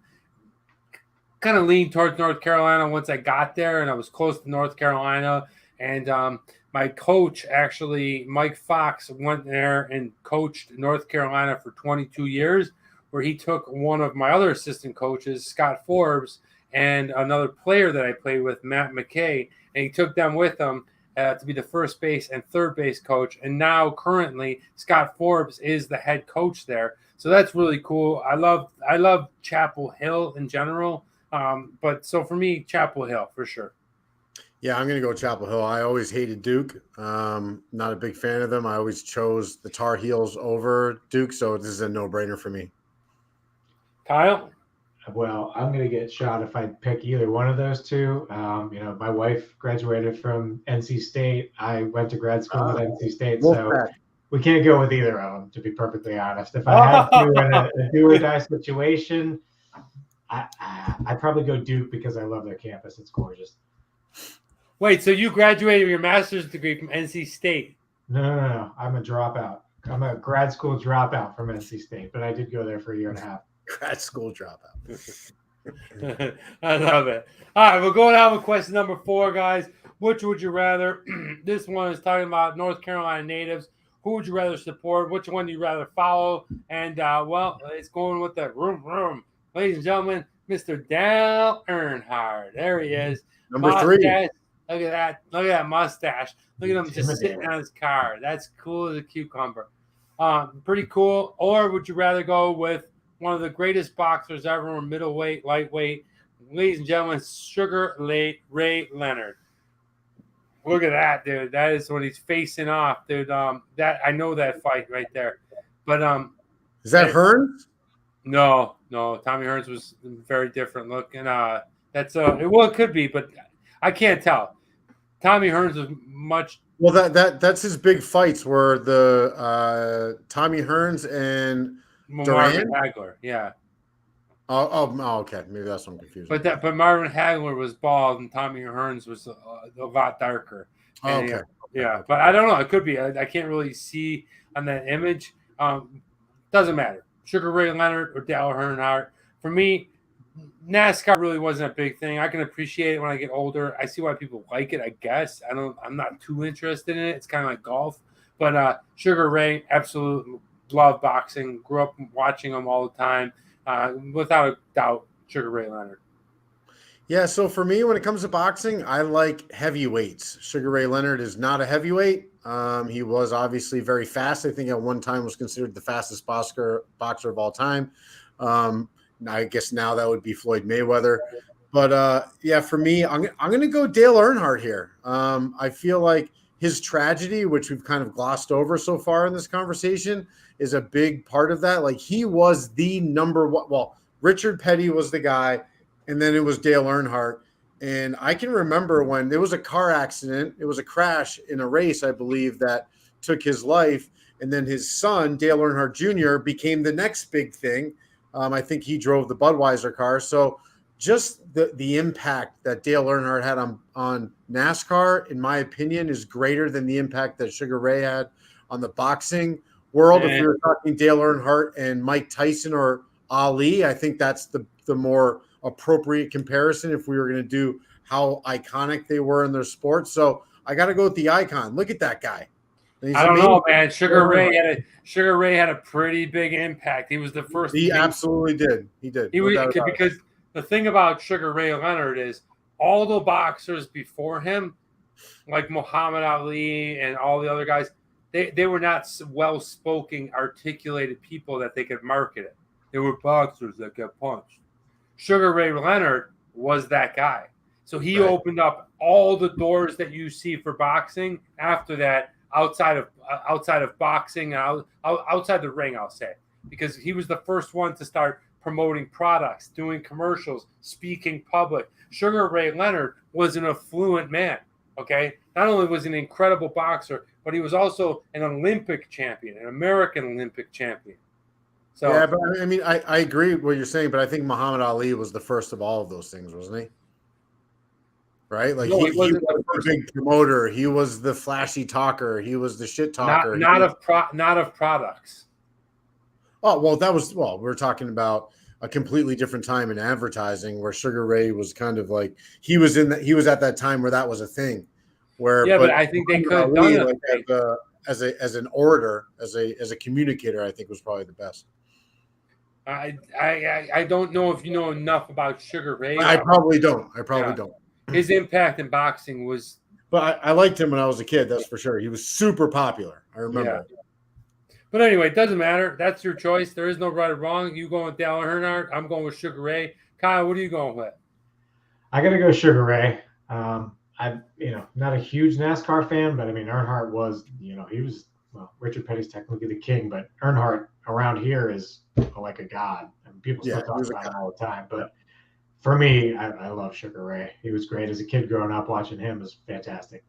A: of leaned towards North Carolina once I got there, and I was close to North Carolina. And my coach, actually, Mike Fox, went there and coached North Carolina for 22 years, where he took one of my other assistant coaches, Scott Forbes, and another player that I played with, Matt McKay, and he took them with him. to be the first base and third base coach. And now currently Scott Forbes is the head coach there. So that's really cool. I love Chapel Hill in general. But so for me, Chapel Hill for sure.
B: Yeah, I'm going to go Chapel Hill. I always hated Duke. Not a big fan of them. I always chose the Tar Heels over Duke. So this is a no-brainer for me.
A: Kyle?
C: Well, I'm going to get shot if I pick either one of those two. My wife graduated from NC State. I went to grad school at NC State. So we can't go with either of them, to be perfectly honest. If I had to in a do or die situation, I'd probably go Duke because I love their campus. It's gorgeous.
A: Wait, so you graduated with your master's degree from NC State?
C: No. I'm a dropout. I'm a grad school dropout from NC State, but I did go there for a year and a half.
B: Grad school dropout.
A: I love it. All right, we're going on with question number 4, guys. Which would you rather? This one is talking about North Carolina natives. Who would you rather support? Which one do you rather follow? And, it's going with the room. Ladies and gentlemen, Mr. Dale Earnhardt. There he is.
B: Number 3.
A: Look at that. Look at that mustache. Look at him just sitting on his car. That's cool as a cucumber. Pretty cool. Or would you rather go with one of the greatest boxers ever, middleweight, lightweight, ladies and gentlemen, Sugar Ray Leonard. Look at that, dude. That is when he's facing off, dude. That I know that fight right there. But
B: is that Hearns?
A: No. Tommy Hearns was very different looking. That's it could be, but I can't tell. Tommy Hearns was much.
B: Well, that's his big fights were the Tommy Hearns and
A: Marvin Hagler, yeah.
B: Oh, okay. Maybe that's what I'm confused.
A: But Marvin Hagler was bald and Tommy Hearns was a lot darker. And,
B: okay.
A: Yeah, but I don't know. It could be. I can't really see on that image. Doesn't matter. Sugar Ray Leonard or Dale Earnhardt. For me, NASCAR really wasn't a big thing. I can appreciate it when I get older. I see why people like it, I guess. I'm not too interested in it. It's kind of like golf. But Sugar Ray, absolutely love boxing. Grew up watching them all the time. Without a doubt, Sugar Ray Leonard.
B: Yeah, so for me, when it comes to boxing, I like heavyweights. Sugar Ray Leonard is not a heavyweight. He was obviously very fast. I think at one time was considered the fastest boxer of all time. I guess now that would be Floyd Mayweather. But for me, I'm going to go Dale Earnhardt here. I feel like his tragedy, which we've kind of glossed over so far in this conversation, is a big part of that. Like, he was the number one. Well, Richard Petty was the guy, and then it was Dale Earnhardt. And I can remember when there was a car accident. It was a crash in a race, I believe, that took his life. And then his son, Dale Earnhardt Jr., became the next big thing. I think he drove the Budweiser car. So just the impact that Dale Earnhardt had on NASCAR, in my opinion, is greater than the impact that Sugar Ray had on the boxing world. If we were talking Dale Earnhardt and Mike Tyson or Ali, I think that's the more appropriate comparison if we were going to do how iconic they were in their sport. So I got to go with the icon. Look at that guy.
A: I don't know, man. Sugar Ray had a pretty big impact. He was the first.
B: He absolutely did. He did.
A: Because the thing about Sugar Ray Leonard is all the boxers before him, like Muhammad Ali and all the other guys, they were not well-spoken, articulated people that they could market it. They were boxers that got punched. Sugar Ray Leonard was that guy. So he opened up all the doors that you see for boxing after that, outside of boxing, outside the ring, I'll say, because he was the first one to start promoting products, doing commercials, speaking public. Sugar Ray Leonard was an affluent man, okay? Not only was he an incredible boxer, but he was also an Olympic champion, an American Olympic champion. So,
B: yeah, but I mean, I agree with what you're saying, but I think Muhammad Ali was the first of all of those things, wasn't he? Right? Like, he was the big promoter. He was the flashy talker. He was the shit talker.
A: Not of products.
B: Oh, well, we're talking about a completely different time in advertising where Sugar Ray was kind of like, he was at that time where that was a thing.
A: But I think they could have done it.
B: Like, as an orator, as a communicator, I think was probably the best.
A: I don't know if you know enough about Sugar Ray.
B: I probably don't.
A: His impact in boxing was
B: But I liked him when I was a kid. That's for sure. He was super popular. I remember.
A: Yeah. But anyway, it doesn't matter. That's your choice. There is no right or wrong. You going with Dale Earnhardt. I'm going with Sugar Ray. Kyle, what are you going with?
C: I got to go Sugar Ray. I'm, not a huge NASCAR fan, but I mean, Earnhardt was, he was, well, Richard Petty's technically the king, but Earnhardt around here is like a god. And people still talk about him all the time. But for me, I love Sugar Ray. He was great as a kid growing up. Watching him was fantastic.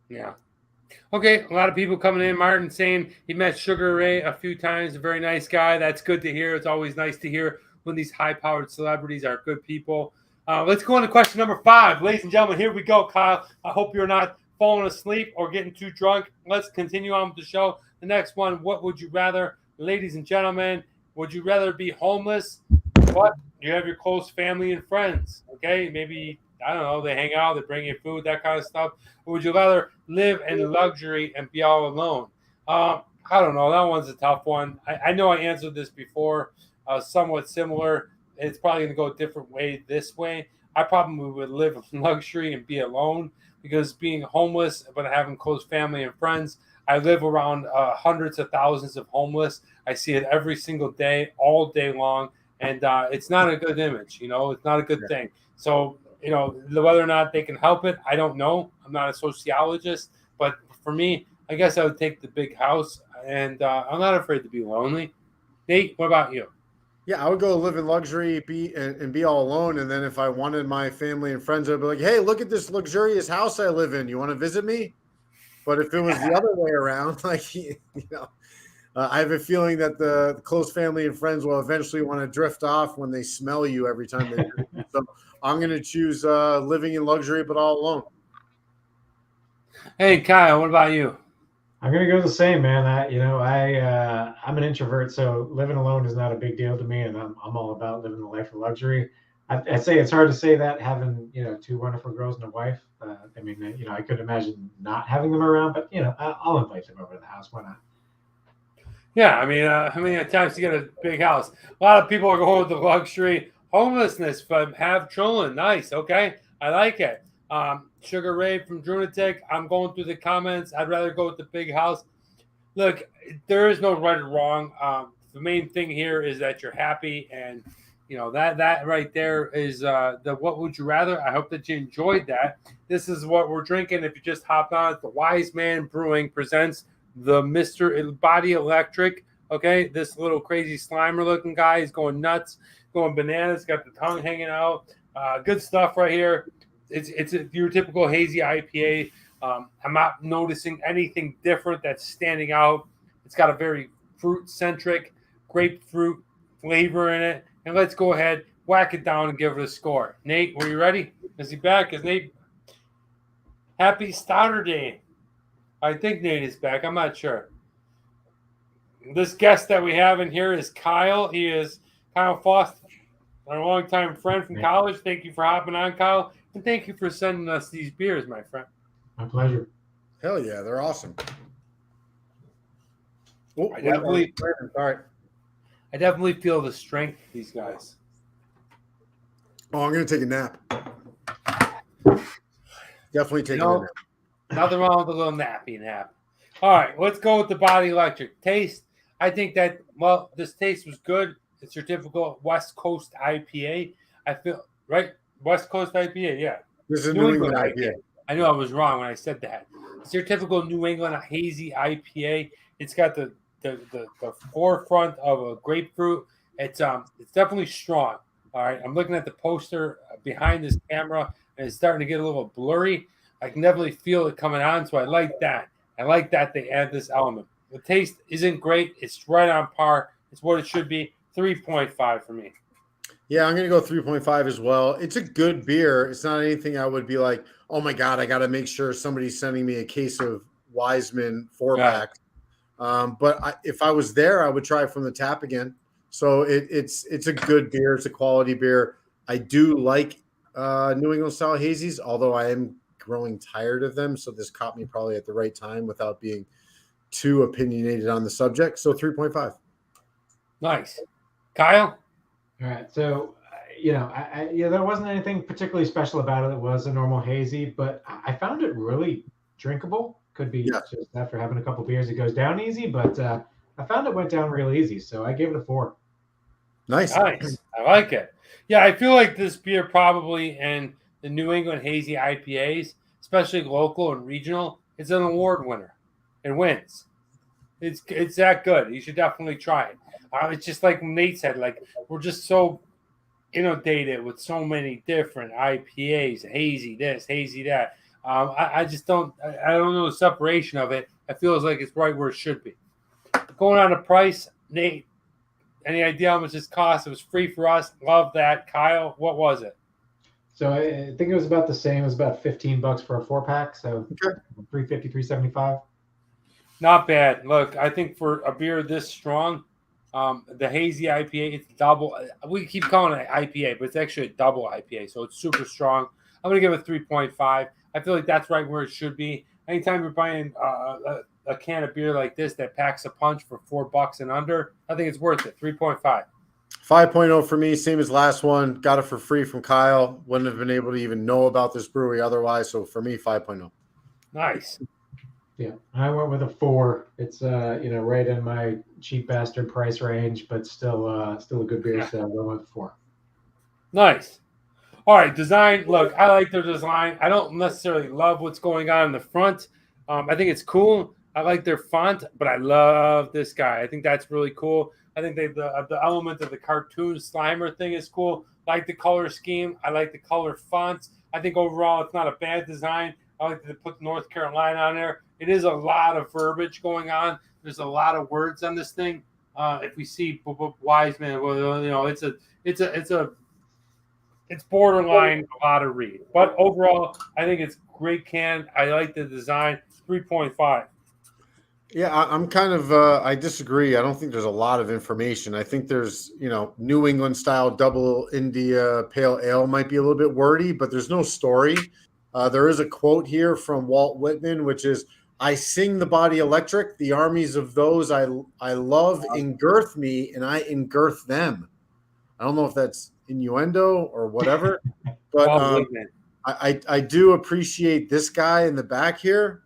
A: Yeah. Okay, a lot of people coming in. Martin saying he met Sugar Ray a few times. A very nice guy. That's good to hear. It's always nice to hear when these high-powered celebrities are good people. Let's go on to question number 5. Ladies and gentlemen, here we go, Kyle. I hope you're not falling asleep or getting too drunk. Let's continue on with the show. The next one, what would you rather? Ladies and gentlemen, would you rather be homeless? But you have your close family and friends, okay? Maybe, I don't know, they hang out, they bring you food, that kind of stuff. Or would you rather live in luxury and be all alone? I don't know. That one's a tough one. I know I answered this before, somewhat similar. It's probably going to go a different way this way. I probably would live in luxury and be alone because being homeless but having close family and friends, I live around hundreds of thousands of homeless. I see it every single day, all day long, and it's not a good image. It's not a good thing. So, whether or not they can help it, I don't know. I'm not a sociologist, but for me, I guess I would take the big house, and I'm not afraid to be lonely. Nate, what about you?
B: Yeah, I would go live in luxury, be all alone, and then if I wanted my family and friends, I'd be like, "Hey, look at this luxurious house I live in. You want to visit me?" But if it was the other way around, I have a feeling that the close family and friends will eventually want to drift off when they smell you every time they drink you. So I'm going to choose living in luxury, but all alone.
A: Hey, Kyle, what about you?
C: I'm gonna go the same, man. I'm an introvert, so living alone is not a big deal to me, and I'm all about living the life of luxury. I'd say it's hard to say that having 2 wonderful girls and a wife. I couldn't imagine not having them around, but I'll invite them over to the house. Why not?
A: Yeah, how many times to get a big house? A lot of people are going with the luxury homelessness, but have children. Nice, okay, I like it. Sugar Ray from Drunatic, I'm going through the comments. I'd rather go with the big house. Look, there is no right or wrong. The main thing here is that you're happy, and that right there is the what would you rather. I hope that you enjoyed that. This is what we're drinking. If you just hopped on, the Wise Man Brewing presents the Mr. Body Electric. Okay, this little crazy Slimer looking guy is going nuts, going bananas, got the tongue hanging out. Good stuff right here. It's your typical hazy IPA. I'm not noticing anything different that's standing out. It's got a very fruit-centric grapefruit flavor in it. And let's go ahead, whack it down, and give it a score. Nate, were you ready? Is he back? Is Nate? Happy Saturday. I think Nate is back. I'm not sure. This guest that we have in here is Kyle. He is Kyle Foster, our longtime friend from college. Thank you for hopping on, Kyle. And thank you for sending us these beers, my friend.
C: My pleasure.
B: Hell yeah, they're awesome.
A: Oh, I definitely feel the strength of these guys.
B: Oh, I'm going to take a nap. Definitely take a nap.
A: Nothing wrong with a little nappy nap. All right, let's go with the Body Electric. Taste, I think that, this taste was good. It's your typical West Coast IPA. I feel, right? West Coast IPA, yeah.
B: This is New England IPA.
A: I know I was wrong when I said that. It's your typical New England hazy IPA. It's got the forefront of a grapefruit. It's definitely strong. All right, I'm looking at the poster behind this camera, and it's starting to get a little blurry. I can definitely feel it coming on, so I like that. I like that they add this element. The taste isn't great. It's right on par. It's what it should be. 3.5 for me.
B: Yeah, I'm going to go 3.5 as well. It's a good beer. It's not anything I would be like, oh my God, I got to make sure somebody's sending me a case of Wiseman 4-pack. But if I was there, I would try it from the tap again. So it's a good beer. It's a quality beer. I do like New England style hazies, although I am growing tired of them. So this caught me probably at the right time without being too opinionated on the subject. So 3.5.
A: Nice. Kyle?
C: All right. So, there wasn't anything particularly special about it. It was a normal hazy, but I found it really drinkable. Could be
B: Yeah.
C: just after having a couple beers, it goes down easy, but I found it went down real easy. So I gave it a 4.
B: Nice.
A: Nice. I like it. Yeah, I feel like this beer probably in the New England hazy IPAs, especially local and regional, it's an award winner. It wins. It's that good. You should definitely try it. It's just like Nate said, like we're just so inundated with so many different IPAs, hazy this, hazy that. I just I don't know the separation of it. It feels like it's right where it should be. Going on the price, Nate, any idea how much this cost? It was free for us. Love that. Kyle, what was it?
C: So I think it was about the same. It was about $15 for a 4-pack. So
B: Okay.
C: 350, 375.
A: Not bad. Look, I think for a beer this strong, the hazy IPA, it's double. We keep calling it IPA, but it's actually a double IPA, so it's super strong. I'm going to give it 3.5. I feel like that's right where it should be. Anytime you're buying a can of beer like this that packs a punch for $4 and under, I think it's worth it. 3.5.
B: 5.0 for me, same as last one. Got it for free from Kyle. Wouldn't have been able to even know about this brewery otherwise. So for me, 5.0.
A: Nice.
C: Yeah, I went with a 4. It's right in my cheap bastard price range, but still a good beer. So I went with 4.
A: Nice. All right, design. Look, I like their design. I don't necessarily love what's going on in the front. I think it's cool. I like their font, but I love this guy. I think that's really cool. I think the element of the cartoon Slimer thing is cool. I like the color scheme. I like the color fonts. I think overall it's not a bad design. I like to put North Carolina on there. It is a lot of verbiage going on. There's a lot of words on this thing. If we see Wiseman, well, it's borderline a lot of read. But overall, I think it's great can. I like the design. 3.5.
B: Yeah, I'm kind of, I disagree. I don't think there's a lot of information. I think there's, New England style double India pale ale might be a little bit wordy, but there's no story. There is a quote here from Walt Whitman, which is, I sing the body electric, the armies of those I love engirth me, and I engirth them. I don't know if that's innuendo or whatever, but I do appreciate this guy in the back here.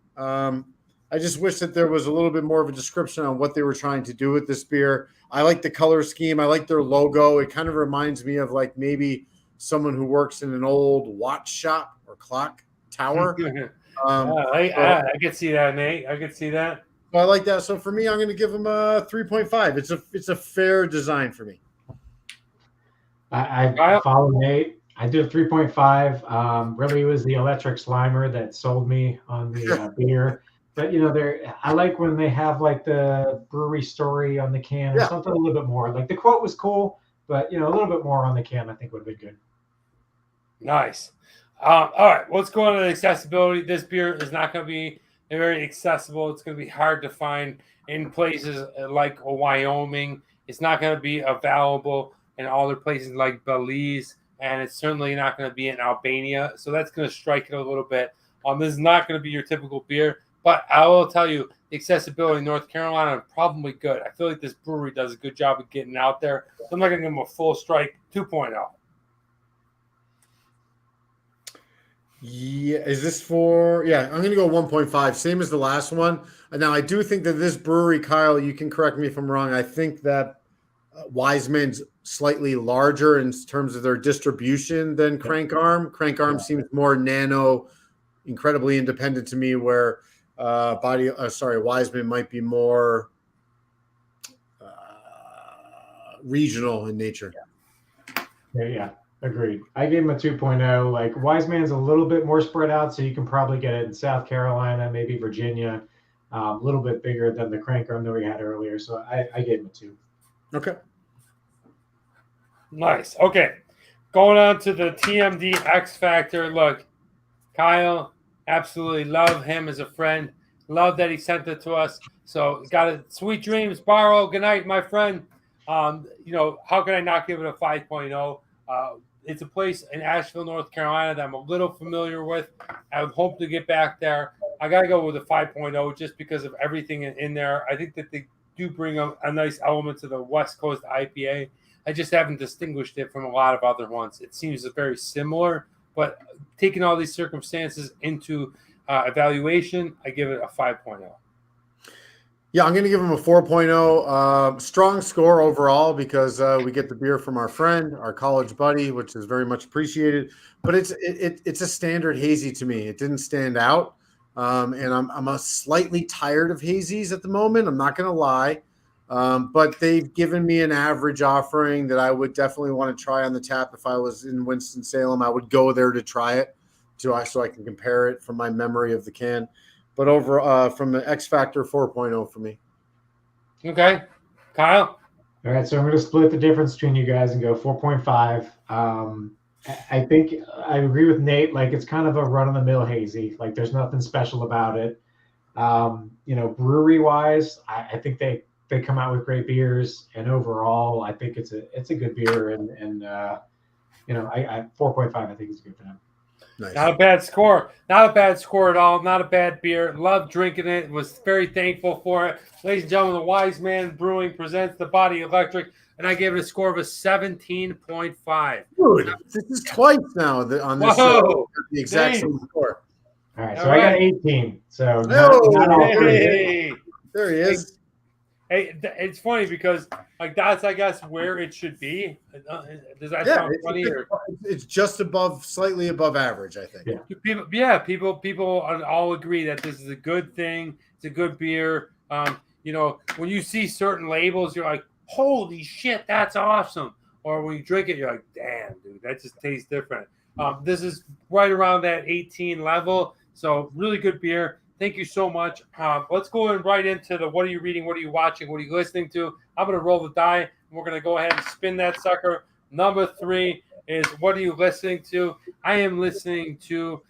B: I just wish that there was a little bit more of a description on what they were trying to do with this beer. I like the color scheme. I like their logo. It kind of reminds me of like maybe someone who works in an old watch shop or clock tower.
A: I could see that, Nate. I could see that.
B: I like that. So for me, I'm going to give them a 3.5. It's a fair design for me.
C: I follow Nate. I did 3.5. Really, it was the electric Slimer that sold me on the beer. But I like when they have like the brewery story on the can or something a little bit more. Like the quote was cool, but a little bit more on the can I think would have been good.
A: Nice. All right, let's go on to the accessibility. This beer is not going to be very accessible. It's going to be hard to find in places like Wyoming. It's not going to be available in other places like Belize, and it's certainly not going to be in Albania. So that's going to strike it a little bit. This is not going to be your typical beer. But I will tell you, the accessibility in North Carolina is probably good. I feel like this brewery does a good job of getting out there. So I'm not going to give them a full strike 2.0.
B: Yeah, is this for? Yeah, I'm going to go 1.5, same as the last one. Now, I do think that this brewery, Kyle, you can correct me if I'm wrong. I think that Wiseman's slightly larger in terms of their distribution than Crank Arm. Crank Arm seems more nano, incredibly independent to me, where Wiseman might be more regional in nature.
C: Yeah, agreed. I gave him a 2.0. Like Wiseman's a little bit more spread out, so you can probably get it in South Carolina, maybe Virginia, a little bit bigger than the Crank Arm that we had earlier. So I gave him a 2.
B: Okay.
A: Nice. Okay. Going on to the TMD X Factor. Look, Kyle, absolutely love him as a friend. Love that he sent it to us. So got it. Sweet dreams, Barrow. Good night, my friend. How can I not give it a 5.0? It's a place in Asheville, North Carolina that I'm a little familiar with. I hope to get back there. I got to go with a 5.0 just because of everything in there. I think that they do bring a nice element to the West Coast IPA. I just haven't distinguished it from a lot of other ones. It seems very similar, but taking all these circumstances into evaluation, I give it a 5.0.
B: Yeah, I'm going to give him a 4.0. Strong score overall because we get the beer from our friend, our college buddy, which is very much appreciated. But it's a standard hazy to me. It didn't stand out, and I'm a slightly tired of hazies at the moment. I'm not going to lie, but they've given me an average offering that I would definitely want to try on the tap. If I was in Winston-Salem, I would go there to try it, so I can compare it from my memory of the can. But over from the X Factor, 4.0 for me.
A: Okay. Kyle?
C: All right, so I'm going to split the difference between you guys and go 4.5. I think I agree with Nate. Like, it's kind of a run-of-the-mill hazy. Like, there's nothing special about it. Brewery-wise, I think they come out with great beers, and overall, I think it's a good beer. And 4.5, I think is good for them.
B: Nice.
A: Not a bad score. Not a bad score at all. Not a bad beer. Loved drinking it. Was very thankful for it. Ladies and gentlemen, the Wise Man Brewing presents the Body Electric, and I gave it a score of a 17.5.
B: Dude, this is twice now on this show. The exact same score.
C: All right, so I got 18. So not all
A: hey.
B: There he is.
A: Hey, it's funny because that's I guess where it should be. Does that sound funny?
B: It's just slightly above average, I think.
A: People all agree that this is a good thing. It's a good beer. When you see certain labels, you're like, "Holy shit, that's awesome!" Or when you drink it, you're like, "Damn, dude, that just tastes different." This is right around that 18 level, so really good beer. Thank you so much. Let's go right into the what are you reading, what are you watching, what are you listening to? I'm going to roll the die, and we're going to go ahead and spin that sucker. Number 3 is what are you listening to? I am listening to,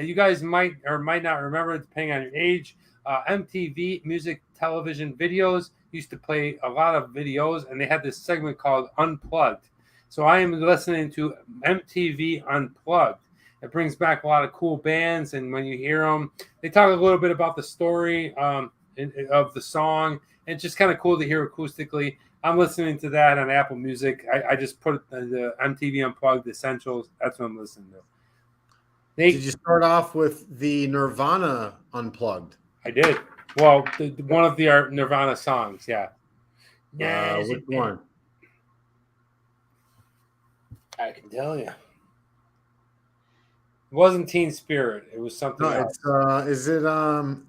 A: you guys might or might not remember, depending on your age, MTV Music Television Videos used to play a lot of videos, and they had this segment called Unplugged. So I am listening to MTV Unplugged. It brings back a lot of cool bands, and when you hear them, they talk a little bit about the story of the song. And it's just kind of cool to hear acoustically. I'm listening to that on Apple Music. I just put the MTV Unplugged Essentials. That's what I'm listening to.
B: Did you start off with the Nirvana Unplugged?
A: I did. Well, one of the Nirvana songs, yeah.
B: Which one?
A: I can tell you. It wasn't Teen Spirit. It was something else.
B: Is it the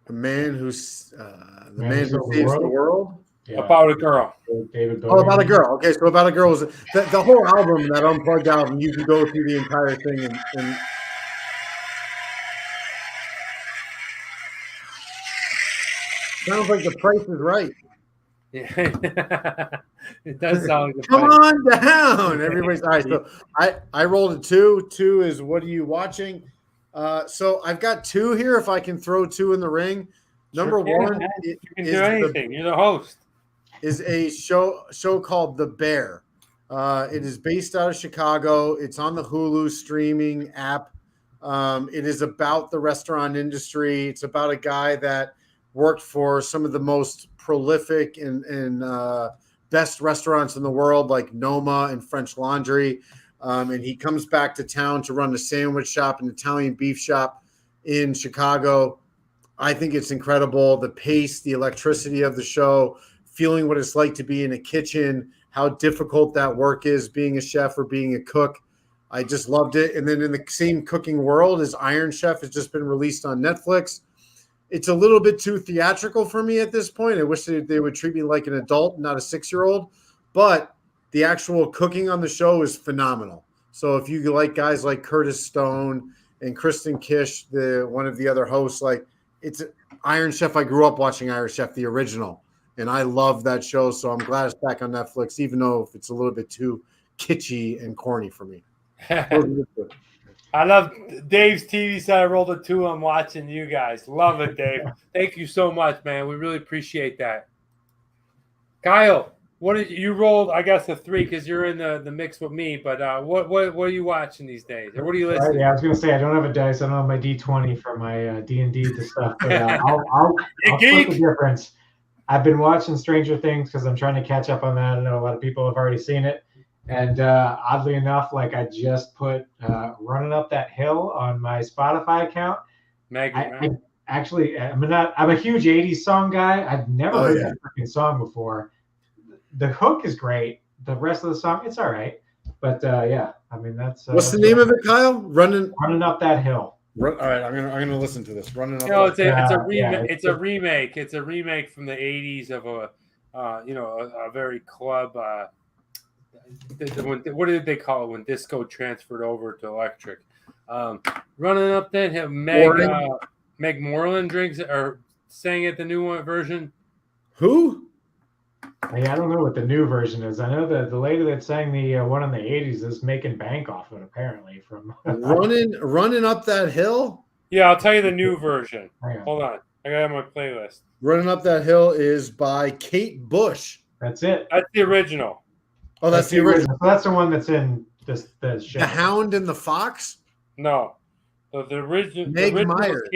B: man who saves the world?
C: Yeah.
A: About a girl.
C: David Bowie.
B: Oh, About a Girl. Okay, so About a Girl was the whole album, that Unplugged album. You can go through the entire thing and sounds like The Price is Right.
A: Yeah. It does sound like
B: Come on down. Everybody's all right. So I rolled a 2. 2 is what are you watching? So I've got 2 here. If I can throw 2 in the ring. Number 1,
A: you can do anything. You're the host.
B: Is a show called The Bear. It is based out of Chicago. It's on the Hulu streaming app. It is about the restaurant industry. It's about a guy that worked for some of the most prolific and best restaurants in the world, like Noma and French Laundry. And he comes back to town to run a sandwich shop, an Italian beef shop in Chicago. I think it's incredible. The pace, the electricity of the show, feeling what it's like to be in a kitchen, how difficult that work is, being a chef or being a cook. I just loved it. And then in the same cooking world as Iron Chef has just been released on Netflix. It's a little bit too theatrical for me at this point. I wish they would treat me like an adult, not a 6-year-old. But the actual cooking on the show is phenomenal. So if you like guys like Curtis Stone and Kristen Kish, one of the other hosts, like it's Iron Chef. I grew up watching Iron Chef, the original, and I love that show. So I'm glad it's back on Netflix, even though if it's a little bit too kitschy and corny for me.
A: I love Dave's TV set. I rolled a 2. I'm watching you guys. Love it, Dave. Thank you so much, man. We really appreciate that. Kyle, you rolled? I guess a 3 because you're in the mix with me. But what are you watching these days, or what are you listening?
C: Right, yeah, I was gonna say I don't have a dice. I don't have my D20 for my D&D to stuff. But I'll split the difference. I've been watching Stranger Things because I'm trying to catch up on that. I know a lot of people have already seen it. And oddly enough, like I just put Running Up That Hill on my Spotify account. I actually, I'm a huge 80s song guy. I've never heard that freaking song before. The hook is great. The rest of the song, it's all right. But yeah, I mean, that's.
B: What's the name of it, Kyle? Running
C: Up That Hill.
B: All right, I'm gonna listen to this. Running up.
A: It's a remake. It's a remake. It's a remake from the '80s of a very club. What did they call it when disco transferred over to electric? Running Up That Hill. Meg Moreland sang it, the new version.
B: Who?
C: Yeah, I don't know what the new version is. I know that the lady that sang the one in the '80s is making bank off it, apparently. From
B: running Up That Hill.
A: Yeah, I'll tell you the new version. Hold on, I got it on my playlist.
B: Running Up That Hill is by Kate Bush.
C: That's it.
A: That's the original.
B: Oh, that's the original.
C: So that's the one that's in the show.
B: The Hound and the Fox.
A: No, so the original.
B: Meg Myers.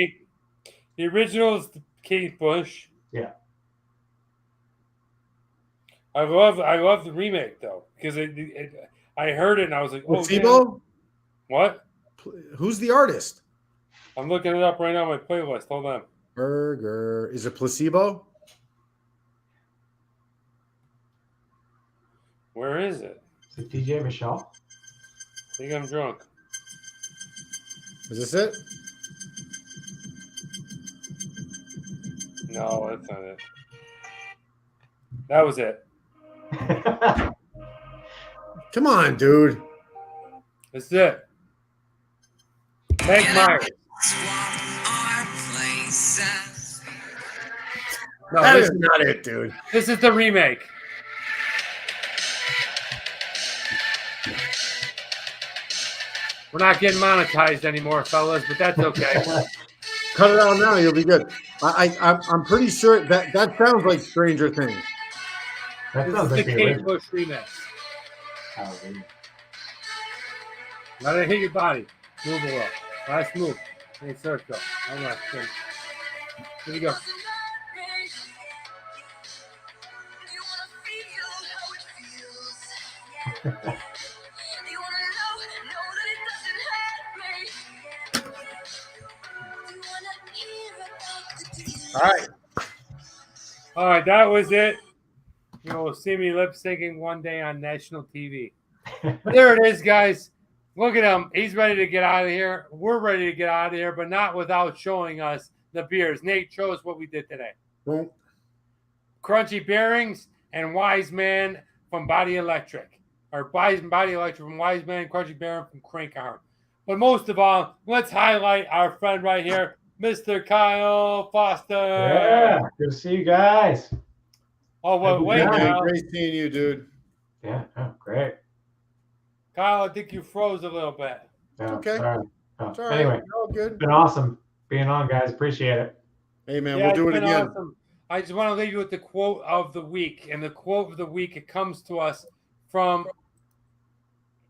A: The original is Kate Bush.
C: Yeah.
A: I love the remake though, because I heard it and I was like,
B: Placebo?
A: What?
B: Who's the artist?
A: I'm looking it up right now on my playlist. Hold on.
B: Burger. Is it Placebo?
A: Where is it?
C: Is it DJ Michelle?
A: I think I'm drunk.
B: Is this it?
A: No, that's not it. That was it.
B: Come on, dude.
A: This is it. Meg Myers.
B: No, that is not it, dude.
A: This is the remake. We're not getting monetized anymore, fellas, but that's okay.
B: Cut it out now. You'll be good. I'm pretty sure that sounds like Stranger Things.
C: That
A: This
C: sounds
A: is
C: like
A: the Kate Bush remix. Let it hit your body. Move a little. Last move. In circle. All right. Here we go. All right, that was it. You'll see me lip syncing one day on national TV. There it is, guys. Look at him. He's ready to get out of here. We're ready to get out of here, but not without showing us the beers. Nate, show us what we did today.
B: Well,
A: Crunchy Bearings and Wise Man from Body Electric. Or Body Electric from Wise Man, Crunchy Bearing from Crank Arm. But most of all, let's highlight our friend right here, Mr. Kyle Foster.
C: Yeah, good to see you guys.
A: Oh, well, wait now.
B: Great seeing you, dude.
C: Yeah, oh, great.
A: Kyle, I think you froze a little bit.
C: Yeah,
B: okay.
C: Sorry.
B: It's all right.
C: Anyway,
B: all good.
C: It's been awesome being on, guys. Appreciate it.
B: Hey, man, we'll do it again.
A: Awesome. I just want to leave you with the quote of the week. And the quote of the week, it comes to us from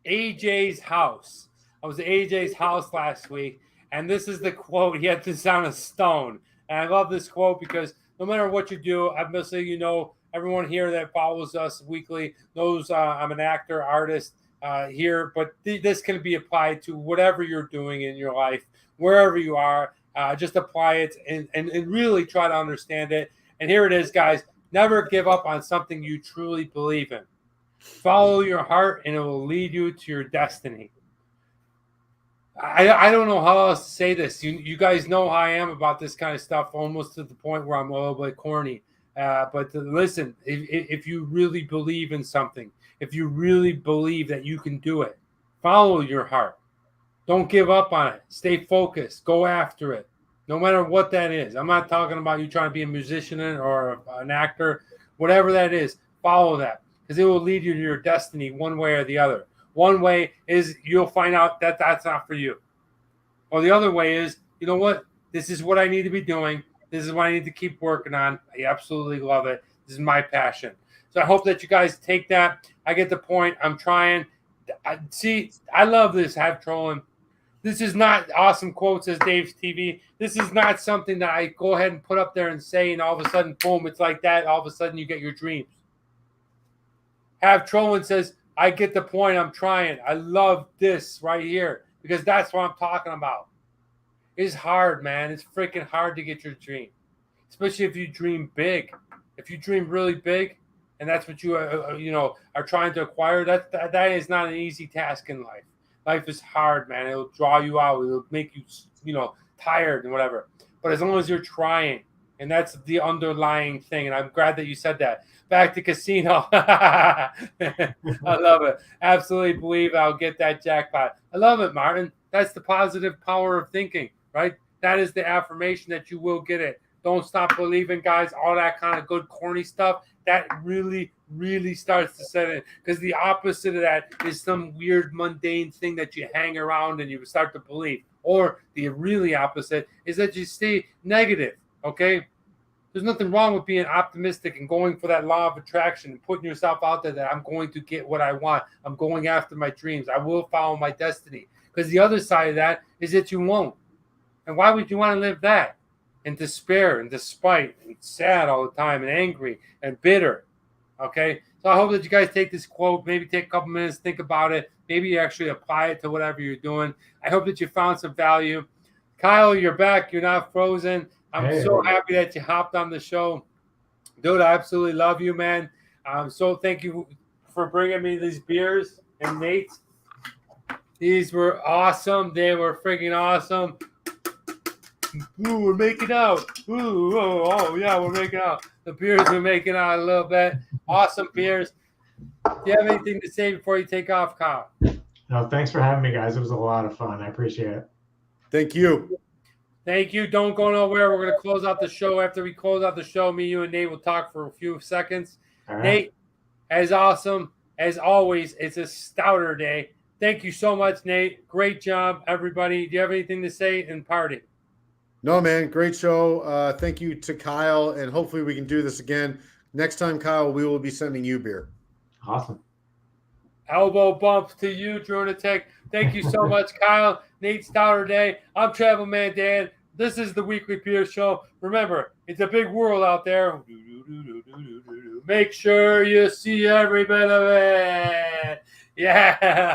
A: AJ's house. I was at AJ's house last week, and this is the quote. He had this on a stone. And I love this quote because no matter what you do, obviously, everyone here that follows us weekly knows I'm an actor, artist here, but this can be applied to whatever you're doing in your life, wherever you are. Just apply it and really try to understand it. And here it is, guys. Never give up on something you truly believe in. Follow your heart, and it will lead you to your destiny. I don't know how else to say this. You guys know how I am about this kind of stuff, almost to the point where I'm a little bit corny. But listen, if you really believe in something, if you really believe that you can do it, follow your heart. Don't give up on it. Stay focused. Go after it, no matter what that is. I'm not talking about you trying to be a musician or an actor, whatever that is. Follow that because it will lead you to your destiny one way or the other. One way is you'll find out that that's not for you. Or the other way is, you know what? This is what I need to be doing. This is what I need to keep working on. I absolutely love it. This is my passion. So I hope that you guys take that. I get the point. I'm trying. I love this half trolling. This is not awesome quotes as Dave's TV. This is not something that I go ahead and put up there and say, and all of a sudden, boom, it's like that. All of a sudden, you get your dreams. Have Trolling says, I get the point. I'm trying. I love this right here because that's what I'm talking about. It's hard, man. It's freaking hard to get your dream, especially if you dream big. If you dream really big, and that's what you are trying to acquire, that is not an easy task in life. Life is hard, man. It'll draw you out. It'll make you, tired and whatever. But as long as you're trying, and that's the underlying thing. And I'm glad that you said that. Back to casino. I love it. Absolutely believe I'll get that jackpot. I love it, Martin. That's the positive power of thinking, right? That is the affirmation that you will get it. Don't stop believing, guys. All that kind of good, corny stuff, that really, really starts to set in. Because the opposite of that is some weird, mundane thing that you hang around and you start to believe. Or the really opposite is that you stay negative, okay? There's nothing wrong with being optimistic and going for that law of attraction and putting yourself out there that I'm going to get what I want. I'm going after my dreams. I will follow my destiny. Because the other side of that is that you won't. And why would you want to live that? In despair and despite and sad all the time and angry and bitter. Okay? So I hope that you guys take this quote, maybe take a couple minutes, think about it. Maybe you actually apply it to whatever you're doing. I hope that you found some value. Kyle, you're back. You're not frozen. I'm so happy that you hopped on the show. Dude, I absolutely love you, man. So thank you for bringing me these beers. And Nate, these were awesome. They were freaking awesome. Ooh, we're making out. Ooh, oh, yeah, we're making out. The beers we're making out a little bit. Awesome beers. Do you have anything to say before you take off, Kyle?
C: No, thanks for having me, guys. It was a lot of fun. I appreciate it.
B: Thank you.
A: Thank you. Don't go nowhere. We're going to close out the show. After we close out the show, me, you, and Nate will talk for a few seconds. All right. Nate, as awesome as always, it's a stouter day. Thank you so much, Nate. Great job, everybody. Do you have anything to say in party?
B: No, man. Great show. Thank you to Kyle, and hopefully we can do this again. Next time, Kyle, we will be sending you beer.
C: Awesome.
A: Elbow bump to you, Drunatech. Thank you so much, Kyle. Nate Stouter Day. I'm Travel Man Dan. This is the Weekly Beer Show. Remember, it's a big world out there. Make sure you see every bit of it. Yeah.